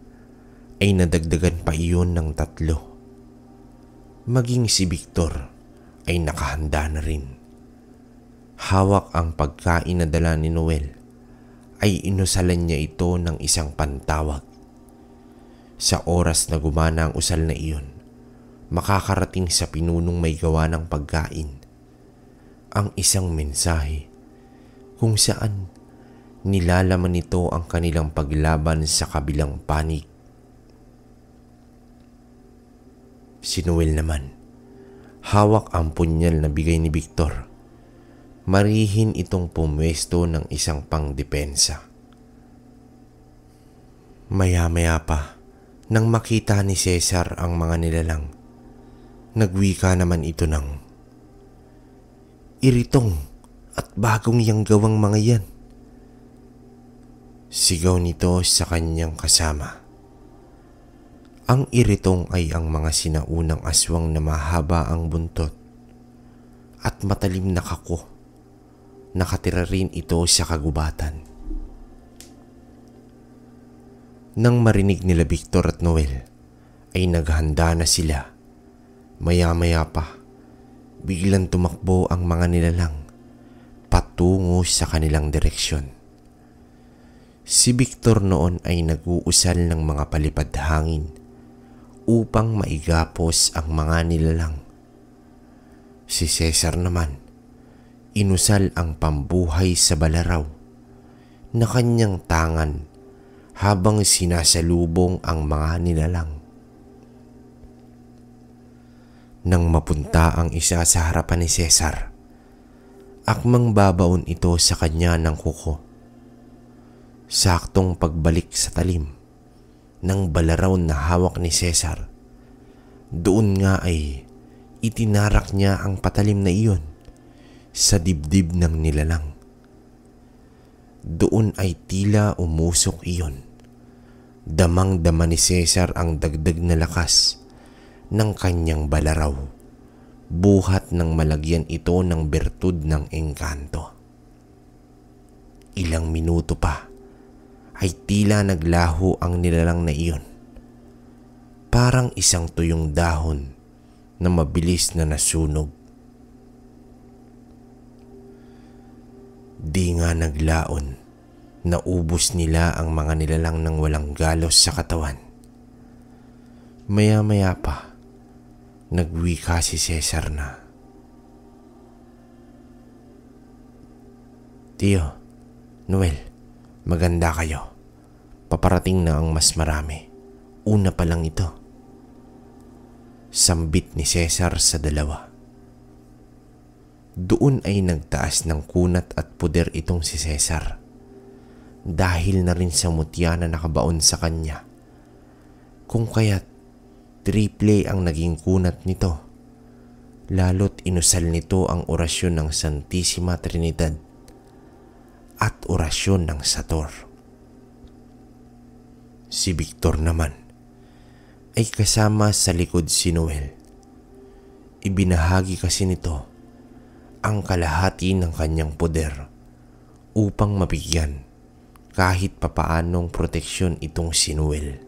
ay nadagdagan pa iyon ng 3. Maging si Victor ay nakahanda na rin. Hawak ang pagkain na dala ni Noel ay inusalan niya ito ng isang pantawag. Sa oras na gumana ang usal na iyon, makakarating sa pinunong may gawa ng pagkain ang isang mensahe kung saan nilalaman nito ang kanilang paglaban sa kabilang panig. Si Noel naman, hawak ang punyal na bigay ni Victor. Marihin itong pumwesto ng isang pangdepensa. Maya-maya pa, nang makita ni Cesar ang mga nilalang, nagwika naman ito ng, "Iritong at bagong yang gawang mga yan." Sigaw nito sa kanyang kasama. Ang iritong ay ang mga sinaunang aswang na mahaba ang buntot at matalim na kako. Nakatira rin ito sa kagubatan. Nang marinig nila Victor at Noel, ay naghanda na sila. Maya-maya pa, biglang tumakbo ang mga nilalang patungo sa kanilang direksyon. Si Victor noon ay nag-uusal ng mga palipad hangin upang maigapos ang mga nilalang. Si Cesar naman, inusal ang pambuhay sa balaraw na kanyang tangan habang sinasalubong ang mga nilalang. Nang mapunta ang isa sa harapan ni Cesar, akmang babaon ito sa kanya ng kuko. Saktong pagbalik sa talim ng balaraw na hawak ni Cesar, doon nga ay itinarak niya ang patalim na iyon sa dibdib ng nilalang. Doon ay tila umusok iyon. Damang-dama ni Cesar ang dagdag na lakas ng kanyang balaraw, buhat ng malagyan ito ng bertud ng engkanto. Ilang minuto pa ay tila naglaho ang nilalang na iyon. Parang isang tuyong dahon na mabilis na nasunog. Di nga naglaon, naubos nila ang mga nilalang ng walang galos sa katawan. Maya-maya pa, nagwika si Cesar na, "Tio, Noel, maganda kayo. Paparating na ang mas marami. Una pa lang ito." Sambit ni Cesar sa dalawa. Doon ay nagtaas ng kunat at puder itong si Cesar. Dahil na rin sa mutya na nakabaon sa kanya. Kung kaya't triple ang naging kunat nito. Lalo't inusal nito ang orasyon ng Santissima Trinidad at orasyon ng Sator. Si Victor naman ay kasama sa likod si Noel. Ibinahagi kasi nito ang kalahati ng kanyang poder upang mabigyan kahit papaanong proteksyon itong si Noel.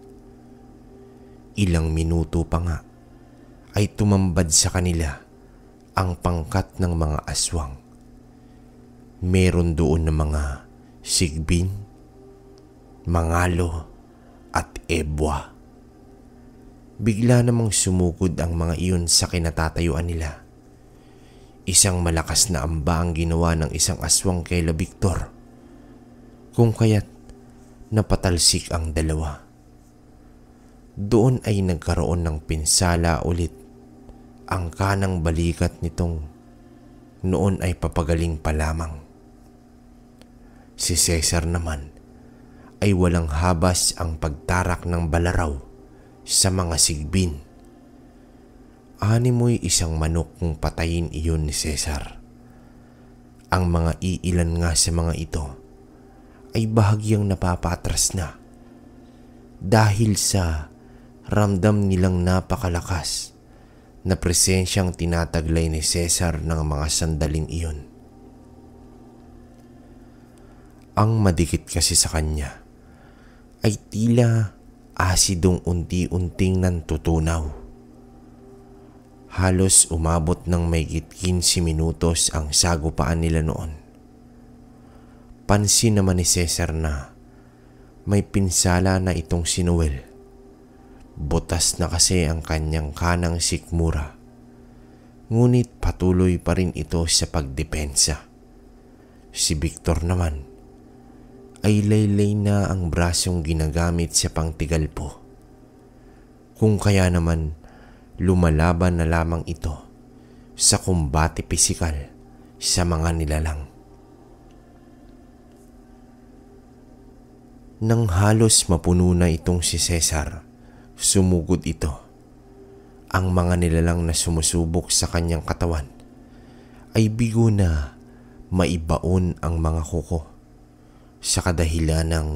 Ilang minuto pa nga ay tumambad sa kanila ang pangkat ng mga aswang. Meron doon na mga Sigbin, Mangalo at Ebwa. Bigla namang sumugod ang mga iyon sa kinatatayuan nila. Isang malakas na amba ang ginawa ng isang aswang kay La Victor. Kung kaya't napatalsik ang dalawa. Doon ay nagkaroon ng pinsala ulit. Ang kanang balikat nitong noon ay papagaling pa lamang. Si Cesar naman ay walang habas ang pagtarak ng balaraw sa mga sigbin. Animoy isang manok kung patayin iyon ni Cesar. Ang mga iilan nga sa mga ito ay bahagyang napapatras na dahil sa ramdam nilang napakalakas na presensyang tinataglay ni Cesar ng mga sandaling iyon. Ang madikit kasi sa kanya ay tila asidong unti-unting nantutunaw. Halos umabot ng mahigit 15 minutos ang sagupaan nila noon. Pansin naman ni Cesar na may pinsala na itong si Noel. Butas na kasi ang kanyang kanang sikmura. Ngunit patuloy pa rin ito sa pagdepensa. Si Victor naman ay laylay na ang brasong ginagamit sa pangtigalpo. Kung kaya naman lumalaban na lamang ito sa kumbate pisikal sa mga nilalang. Nang halos mapuno na itong si Cesar, sumugod ito. Ang mga nilalang na sumusubok sa kanyang katawan ay bigo na maibaon ang mga kuko sa kadahilan ng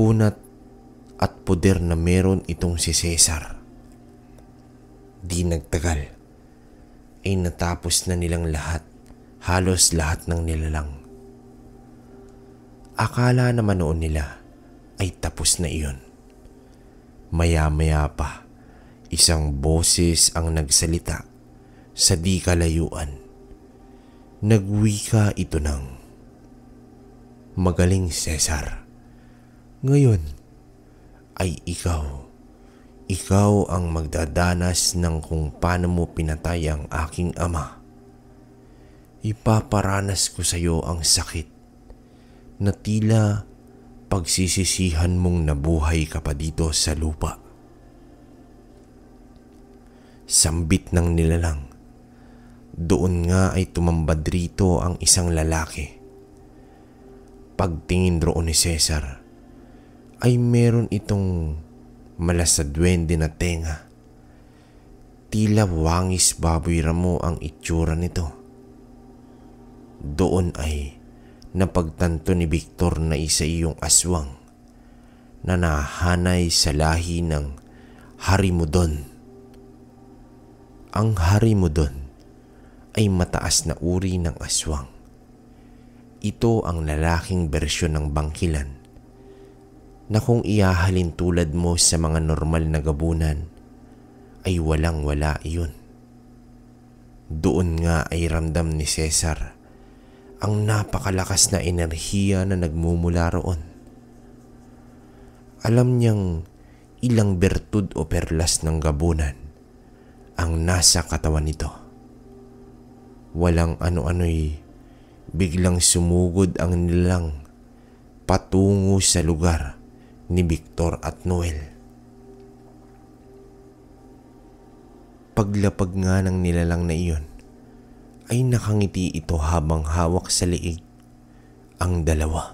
kunat at poder na meron itong si Cesar. Di nagtagal ay natapos na nilang lahat, halos lahat ng nilalang. Akala naman noon nila ay tapos na iyon. Maya-maya pa, isang boses ang nagsalita sa di kalayuan. Nagwika ito ng, "Magaling, Cesar. Ngayon ay ikaw ang magdadanas ng kung paano mo pinatay ang aking ama. Ipaparanas ko sa iyo ang sakit na tila pagsisisihan mong nabuhay ka pa dito sa lupa." Sambit ng nilalang. Doon nga ay tumambad rito ang isang lalaki. Pagtingin roon ni Cesar ay meron itong malasadwende na tenga. Tila wangis baboy ramo ang itsura nito. Doon ay napagtanto ni Victor na isa iyong aswang na nahanay sa lahi ng Harimudon. Ang Harimudon ay mataas na uri ng aswang. Ito ang lalaking bersyon ng bangkilan na kung ihahalin tulad mo sa mga normal na gabunan ay walang-wala iyon. Doon nga ay ramdam ni Cesar ang napakalakas na enerhiya na nagmumula roon. Alam niyang ilang bertud o perlas ng gabunan ang nasa katawan nito. Walang ano-ano'y biglang sumugod ang nilalang patungo sa lugar ni Victor at Noel. Paglapag nga ng nilalang na iyon, ay nakangiti ito habang hawak sa liig ang dalawa.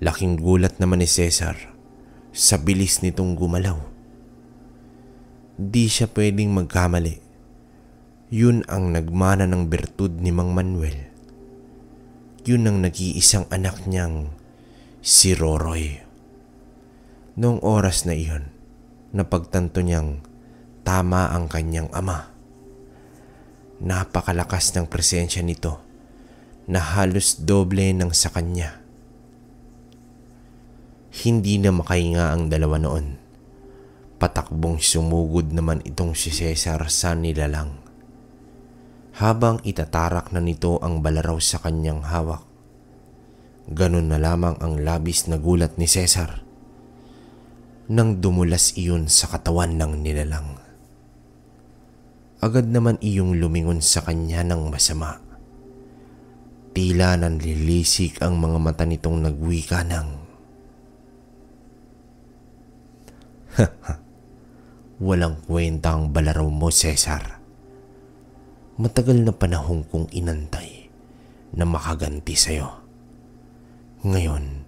Laking gulat naman ni Cesar sa bilis nitong gumalaw. Di siya pwedeng magkamali. Yun ang nagmana ng bertud ni Mang Manuel. Yun ang nag-iisang anak niyang si Roroy. Noong oras na iyon, napagtanto niyang tama ang kanyang ama. Napakalakas ng presensya nito na halos doble ng sa kanya. Hindi na makahinga ang dalawa noon. Patakbong sumugod naman itong si Cesar sa nilalang. Habang itatarak na nito ang balaraw sa kanyang hawak, ganun na lamang ang labis na gulat ni Cesar nang dumulas iyon sa katawan ng nilalang. Agad naman iyong lumingon sa kanya ng masama. Tila nanlilisik ang mga mata nitong nagwika ng, "Walang kwenta ang balaraw mo, Cesar. Matagal na panahon kong inantay na makaganti sa'yo. Ngayon,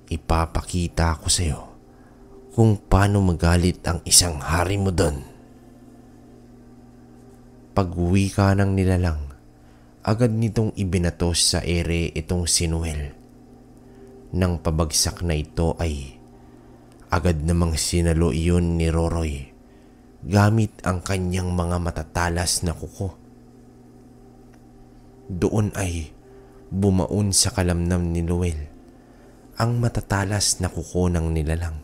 ipapakita ko sa'yo kung paano magalit ang isang hari mo doon." Pag-uwi ka ng nilalang, agad nitong ibinatos sa ere itong si Noel. Nang pabagsak na ito ay agad namang sinalo iyon ni Roroy gamit ang kanyang mga matatalas na kuko. Doon ay bumaon sa kalamnam ni Noel ang matatalas na kuko ng nilalang.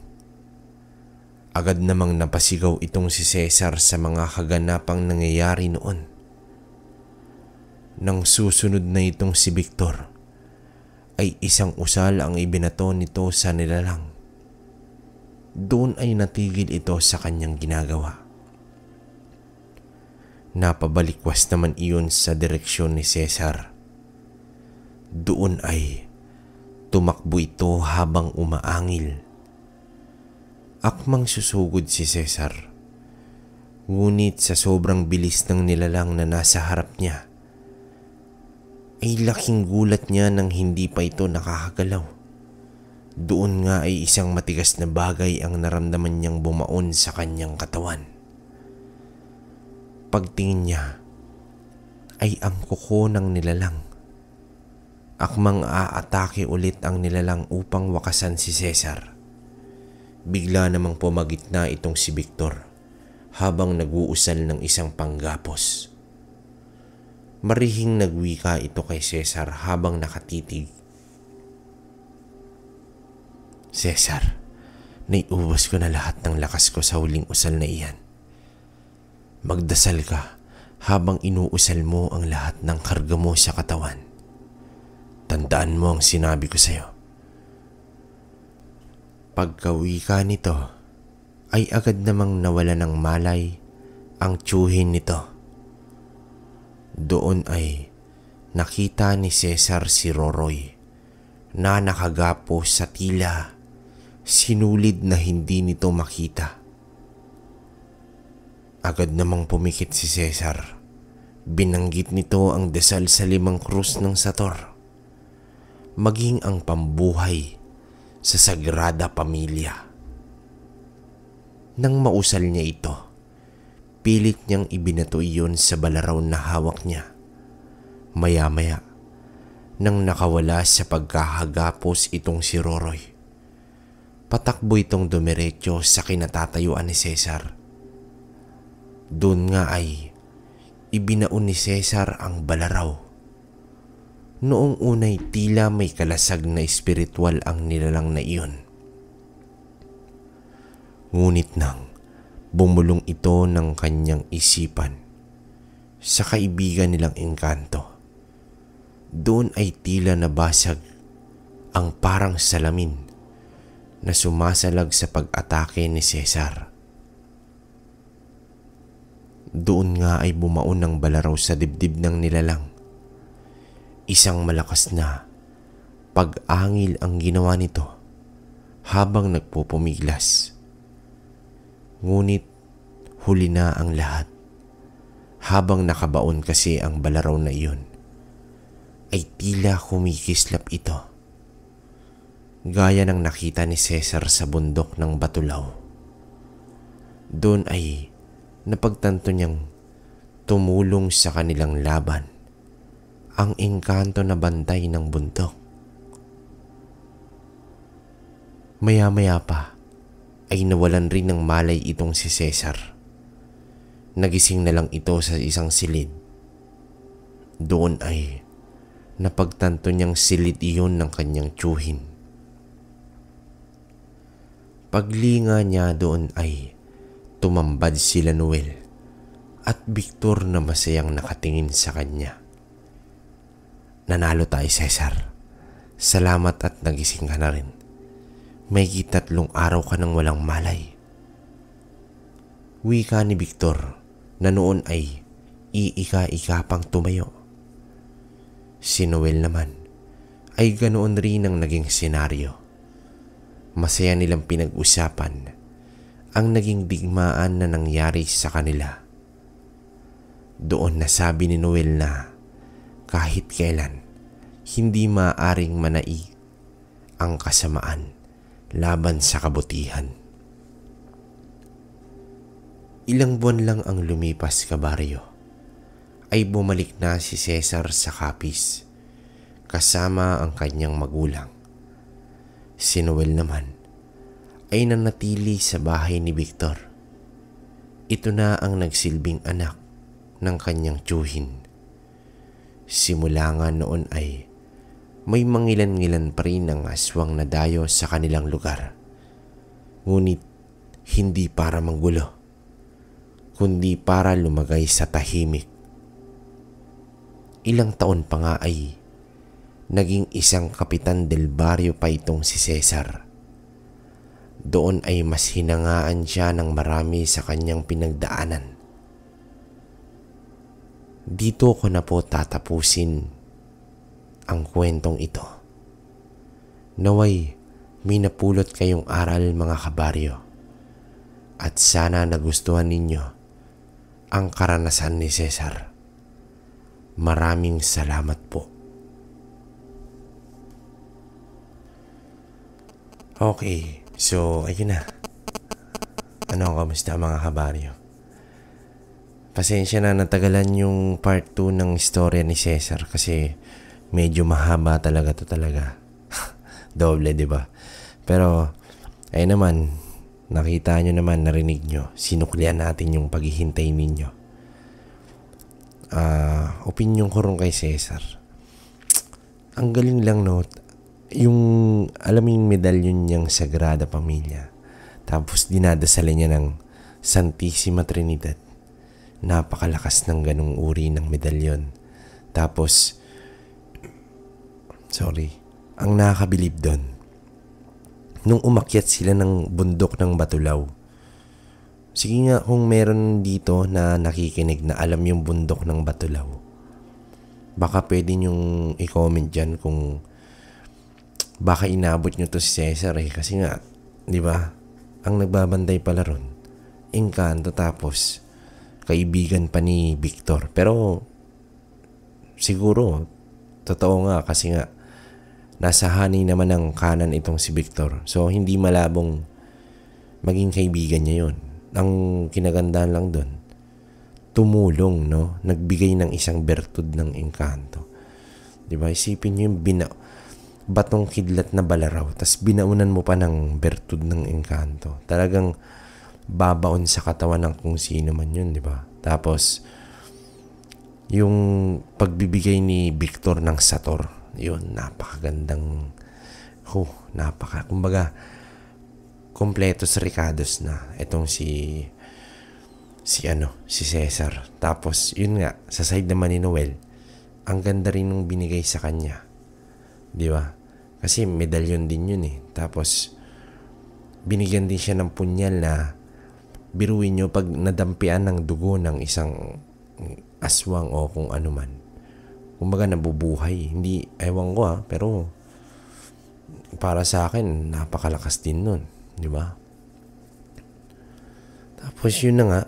Agad namang napasigaw itong si Cesar sa mga kaganapang nangyayari noon. Nang susunod na itong si Victor, ay isang usal ang ibinato nito sa nilalang. Doon ay natigil ito sa kanyang ginagawa. Napabalikwas naman iyon sa direksyon ni Cesar. Doon ay tumakbo ito habang umaangil. Akmang susugod si Cesar. Ngunit sa sobrang bilis ng nilalang na nasa harap niya, ay laking gulat niya nang hindi pa ito nakakagalaw. Doon nga ay isang matigas na bagay ang naramdaman niyang bumaon sa kanyang katawan. Pagtingin niya ay ang kuko ng nilalang. Akmang aatake ulit ang nilalang upang wakasan si Cesar. Bigla namang pumagitna itong si Victor habang nag-uusal ng isang panggapos. Marihing nagwika ito kay Cesar habang nakatitig. "Cesar, naiubos ko na lahat ng lakas ko sa huling usal na iyan. Magdasal ka habang inuusal mo ang lahat ng karga mo sa katawan. Tandaan mo ang sinabi ko sa'yo." Pagkawika nito ay agad namang nawala ng malay ang tiyuhin nito. Doon ay nakita ni Cesar si Roroy na nakagapo sa tila sinulid na hindi nito makita. Agad namang pumikit si Cesar. Binanggit nito ang dasal sa 5 krus ng Sator, maging ang pambuhay sa Sagrada Pamilya. Nang mausal niya ito, pilit niyang ibinato iyon sa balaraw na hawak niya. Maya-maya, nang nakawala sa pagkahagapos itong si Roroy, patakbo itong dumiretso sa kinatatayuan ni Cesar. Doon nga ay ibinaon ni Cesar ang balaraw. Noong unay tila may kalasag na espiritual ang nilalang na iyon. Ngunit nang bumulong ito ng kanyang isipan sa kaibigan nilang engkanto, doon ay tila nabasag ang parang salamin na sumasalag sa pag-atake ni Cesar. Doon nga ay bumaon ng balaraw sa dibdib ng nilalang. Isang malakas na pag-angil ang ginawa nito habang nagpupumiglas. Ngunit huli na ang lahat. Habang nakabaon kasi ang balaraw na iyon, ay tila kumikislap ito. Gaya ng nakita ni Cesar sa bundok ng Batulaw. Doon ay napagtanto niyang tumulong sa kanilang laban ang engkanto na bantay ng bundok. Maya-maya pa ay nawalan rin ng malay itong si Cesar. Nagising na lang ito sa isang silid. Doon ay napagtanto niyang silid iyon ng kanyang tiyuhin. Paglinga niya doon ay tumambad sila Noel at Victor na masayang nakatingin sa kanya. Nanalo tayo, Cesar. Salamat at nagising ka na rin. May 3 araw ka nang walang malay. Wika ni Victor na noon ay iika-ika pang tumayo. Si Noel naman ay ganoon rin ang naging senaryo. Masaya nilang pinag-usapan ang naging digmaan na nangyari sa kanila. Doon nasabi ni Noel na kahit kailan hindi maaaring manai ang kasamaan laban sa kabutihan. Ilang buwan lang ang lumipas, kabaryo, ay bumalik na si Cesar sa Capiz kasama ang kanyang magulang. Si Noel naman ay nanatili sa bahay ni Victor. Ito na ang nagsilbing anak ng kanyang tiyuhin. Simula nga noon ay may mangilan-ngilan pa rin ang aswang na dayo sa kanilang lugar. Ngunit hindi para manggulo, kundi para lumagay sa tahimik. Ilang taon pa nga ay naging isang kapitan del barrio pa itong si Cesar. Doon ay mas hinangaan siya ng marami sa kanyang pinagdaanan. Dito ko na po tatapusin ang kwentong ito. Naway may napulot kayong aral, mga kabaryo, at sana nagustuhan ninyo ang karanasan ni Cesar. Maraming salamat po. Okay, so ayun na. Kamusta mga kabaryo? Pasensya na natagalan yung part 2 ng istorya ni Cesar kasi medyo mahaba talaga to talaga. Doble, di ba? Pero ayun naman, nakita nyo naman, narinig nyo, sinuklian natin yung paghihintay ninyo. Opinion ko rin kay Cesar. Ang galing lang, no? Yung alam yung medalyon niyang Sagrada Familia, tapos dinadasalan niya ng Santissima Trinidad. Napakalakas ng ganung uri ng medalyon. Tapos ang nakakabilib doon, nung umakyat sila ng bundok ng Batulaw. Sige nga, kung meron dito na nakikinig na alam yung bundok ng Batulaw, baka pwede nyong i-comment dyan kung baka inabot nyo to si Cesar kasi nga, di ba, ang nagbabantay pala ron, engkanto, tapos kaibigan pa ni Victor. Pero siguro totoo nga kasi nga nasa honey naman ng kanan itong si Victor. So hindi malabong maging kaibigan niya yun. Ang kinagandahan lang doon, tumulong, no? Nagbigay ng isang bertud ng engkanto. Diba? Isipin niyo yung batong kidlat na balaraw, tas binaunan mo pa ng bertud ng engkanto. Talagang babaon sa katawan ng kung sino man yun, diba? Tapos yung pagbibigay ni Victor ng sator, yun, napakagandang, kumbaga, kompletos ricados na itong si Cesar. Tapos, yun nga, sa side naman ni Noel, ang ganda rin nung binigay sa kanya. Di ba? Kasi medalyon din yun eh. Tapos, binigyan din siya ng punyal na, biruin nyo, pag nadampian ng dugo ng isang aswang o kung ano man, kumbaga nabubuhay. Hindi, ewan ko pero para sa akin, napakalakas din nun. Di ba? Tapos yun na nga,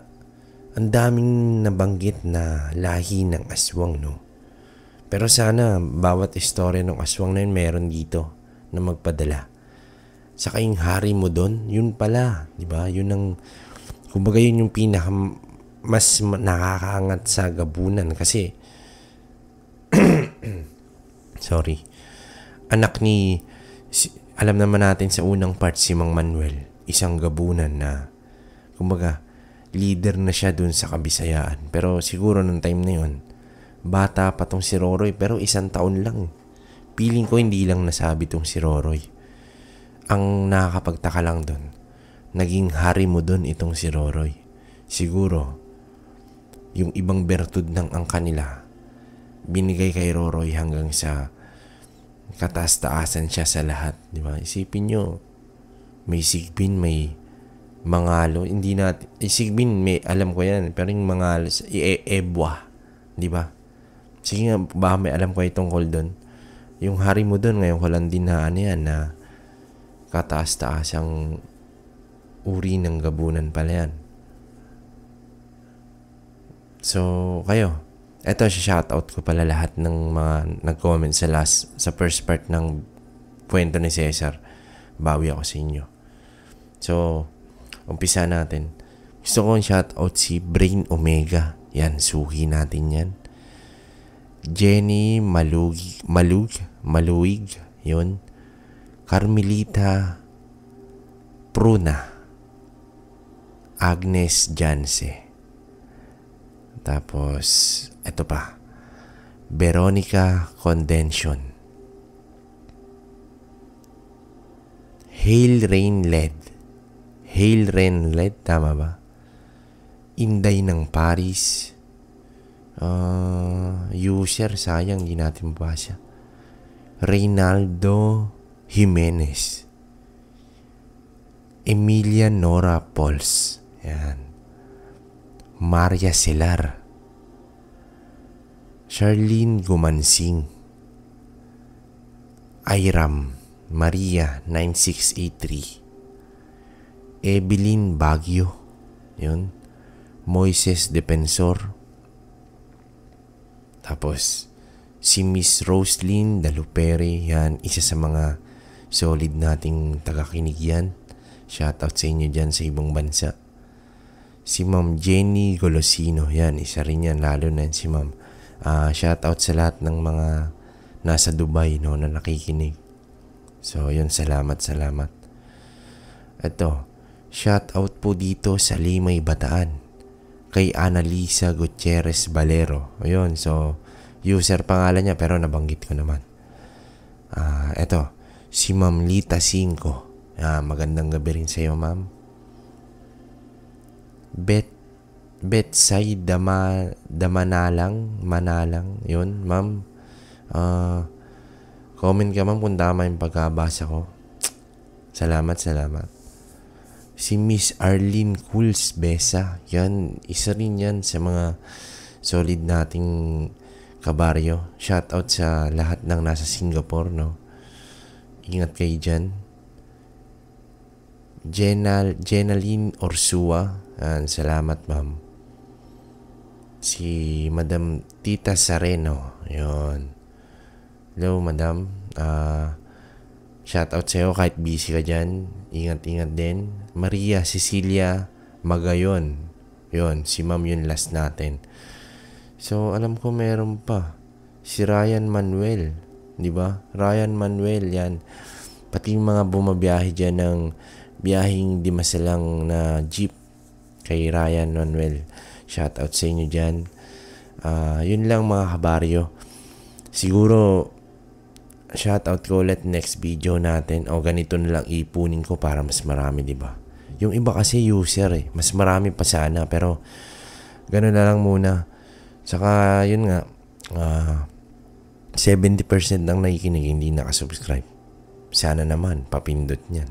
ang daming nabanggit na lahi ng aswang, no? Pero sana bawat istorya ng aswang na yun meron dito na magpadala. Saka yung hari mo doon, yun pala, di ba? Yun ang, kumbaga yun yung pinaka mas nakakaangat sa gabunan kasi sorry. Anak ni, alam naman natin sa unang part si Mang Manuel, isang gabunan na, kumbaga, leader na siya dun sa Kabisayaan. Pero siguro nung time na yun, bata pa tong si Roroy pero 1 taon lang. Feeling ko hindi lang nasabi tong si Roroy. Ang nakakapagtaka lang dun, naging hari mo dun itong si Roroy. Siguro, yung ibang bertud ng ang kanila, binigay kay Roroy hanggang sa kataas-taasan siya sa lahat. Diba? Isipin nyo, may Sigbin, may Mangalo. Hindi natin, Sigbin, may, alam ko yan, pero yung Mangalo, Ebwa. Diba? Sige nga, baka may alam ko yung tungkol dun. Yung hari mo dun, ngayon ko lang din na ano yan, na kataas-taasang uri ng gabunan pala yan. So, kayo, eto, shoutout ko pala lahat ng mga nag-comment sa first part ng kwento ni Cesar. Bawi ako sa inyo. So, umpisa natin. Gusto ko shoutout si Brain Omega. Yan, suki natin yan. Jenny Maluig, yun. Carmelita Pruna. Agnes Janse. Tapos, eto pa. Veronica Condension. Hail Rain Led. Tama ba? Inday ng Paris. User, sayang, hindi natin mabasa. Reynaldo Jimenez. Emilia Nora Pols. Yan. Maria Selar. Charlene Gumansing. Iram Maria 9683. Evelyn Baguio. Yun. Moises Defensor. Tapos si Miss Roslyn Dalupere. Yan, isa sa mga solid nating tagakinig yan. Shoutout sa inyo dyan sa ibang bansa. Si Ma'am Jenny Golosino. Yan, isa rin yan, lalo na si Ma'am. Shoutout sa lahat ng mga nasa Dubai, no, na nakikinig. So, yun, salamat. Ito, shoutout po dito sa Limay, Bataan. Kay Annalisa Gutierrez Valero. Ayun, so, user pangalan niya pero nabanggit ko naman. Ito, si Ma'am Lita Cinco. Magandang gabi rin sa iyo, Ma'am. Betsay Manalang, yun, Ma'am. Comment ka, Ma'am, kung tama yung pagkabasa ko. Salamat. Si Miss Arlene Cools Besa, yan, isa rin yan sa mga solid nating kabaryo. Shoutout sa lahat ng nasa Singapore, no? Ingat kayo dyan. Jenaline Orsua. Salamat, Ma'am. Si Madam Tita Sareno. Yun. Hello, Madam. Shoutout sa'yo kahit busy ka dyan. Ingat din. Maria Cecilia Magayon. Yun, si Ma'am yun last natin. So, alam ko meron pa. Si Ryan Manuel. Diba? Ryan Manuel, yan. Pati yung mga bumabiyahe dyan ng biyaheng di masalang na jeep. Kay Ryan Manuel. Shoutout sa inyo dyan. Yun lang mga kabaryo. Siguro, shoutout ko ulit next video natin. O ganito na lang ipunin ko para mas marami, diba? Yung iba kasi user eh. Mas marami pa sana. Pero, gano'n na lang muna. Saka, yun nga. 70% ng nakikinig hindi nakasubscribe. Sana naman, papindot niyan.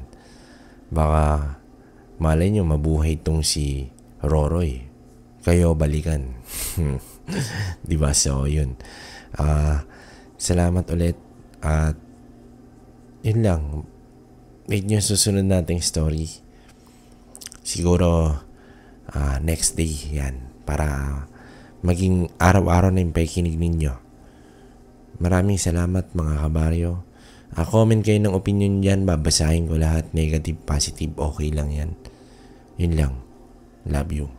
Baka, malay nyo, mabuhay tong si Roroy. Kayo balikan. Diba? So, yun. Salamat ulit. At, yun lang. Wait nyo susunod nating story. Siguro, next day. Yan. Para maging araw-araw na yung pakikinig ninyo. Maraming salamat mga kabaryo. Comment kayo ng opinion dyan. Babasahin ko lahat. Negative, positive, okay lang yan. Yun lang. Love you.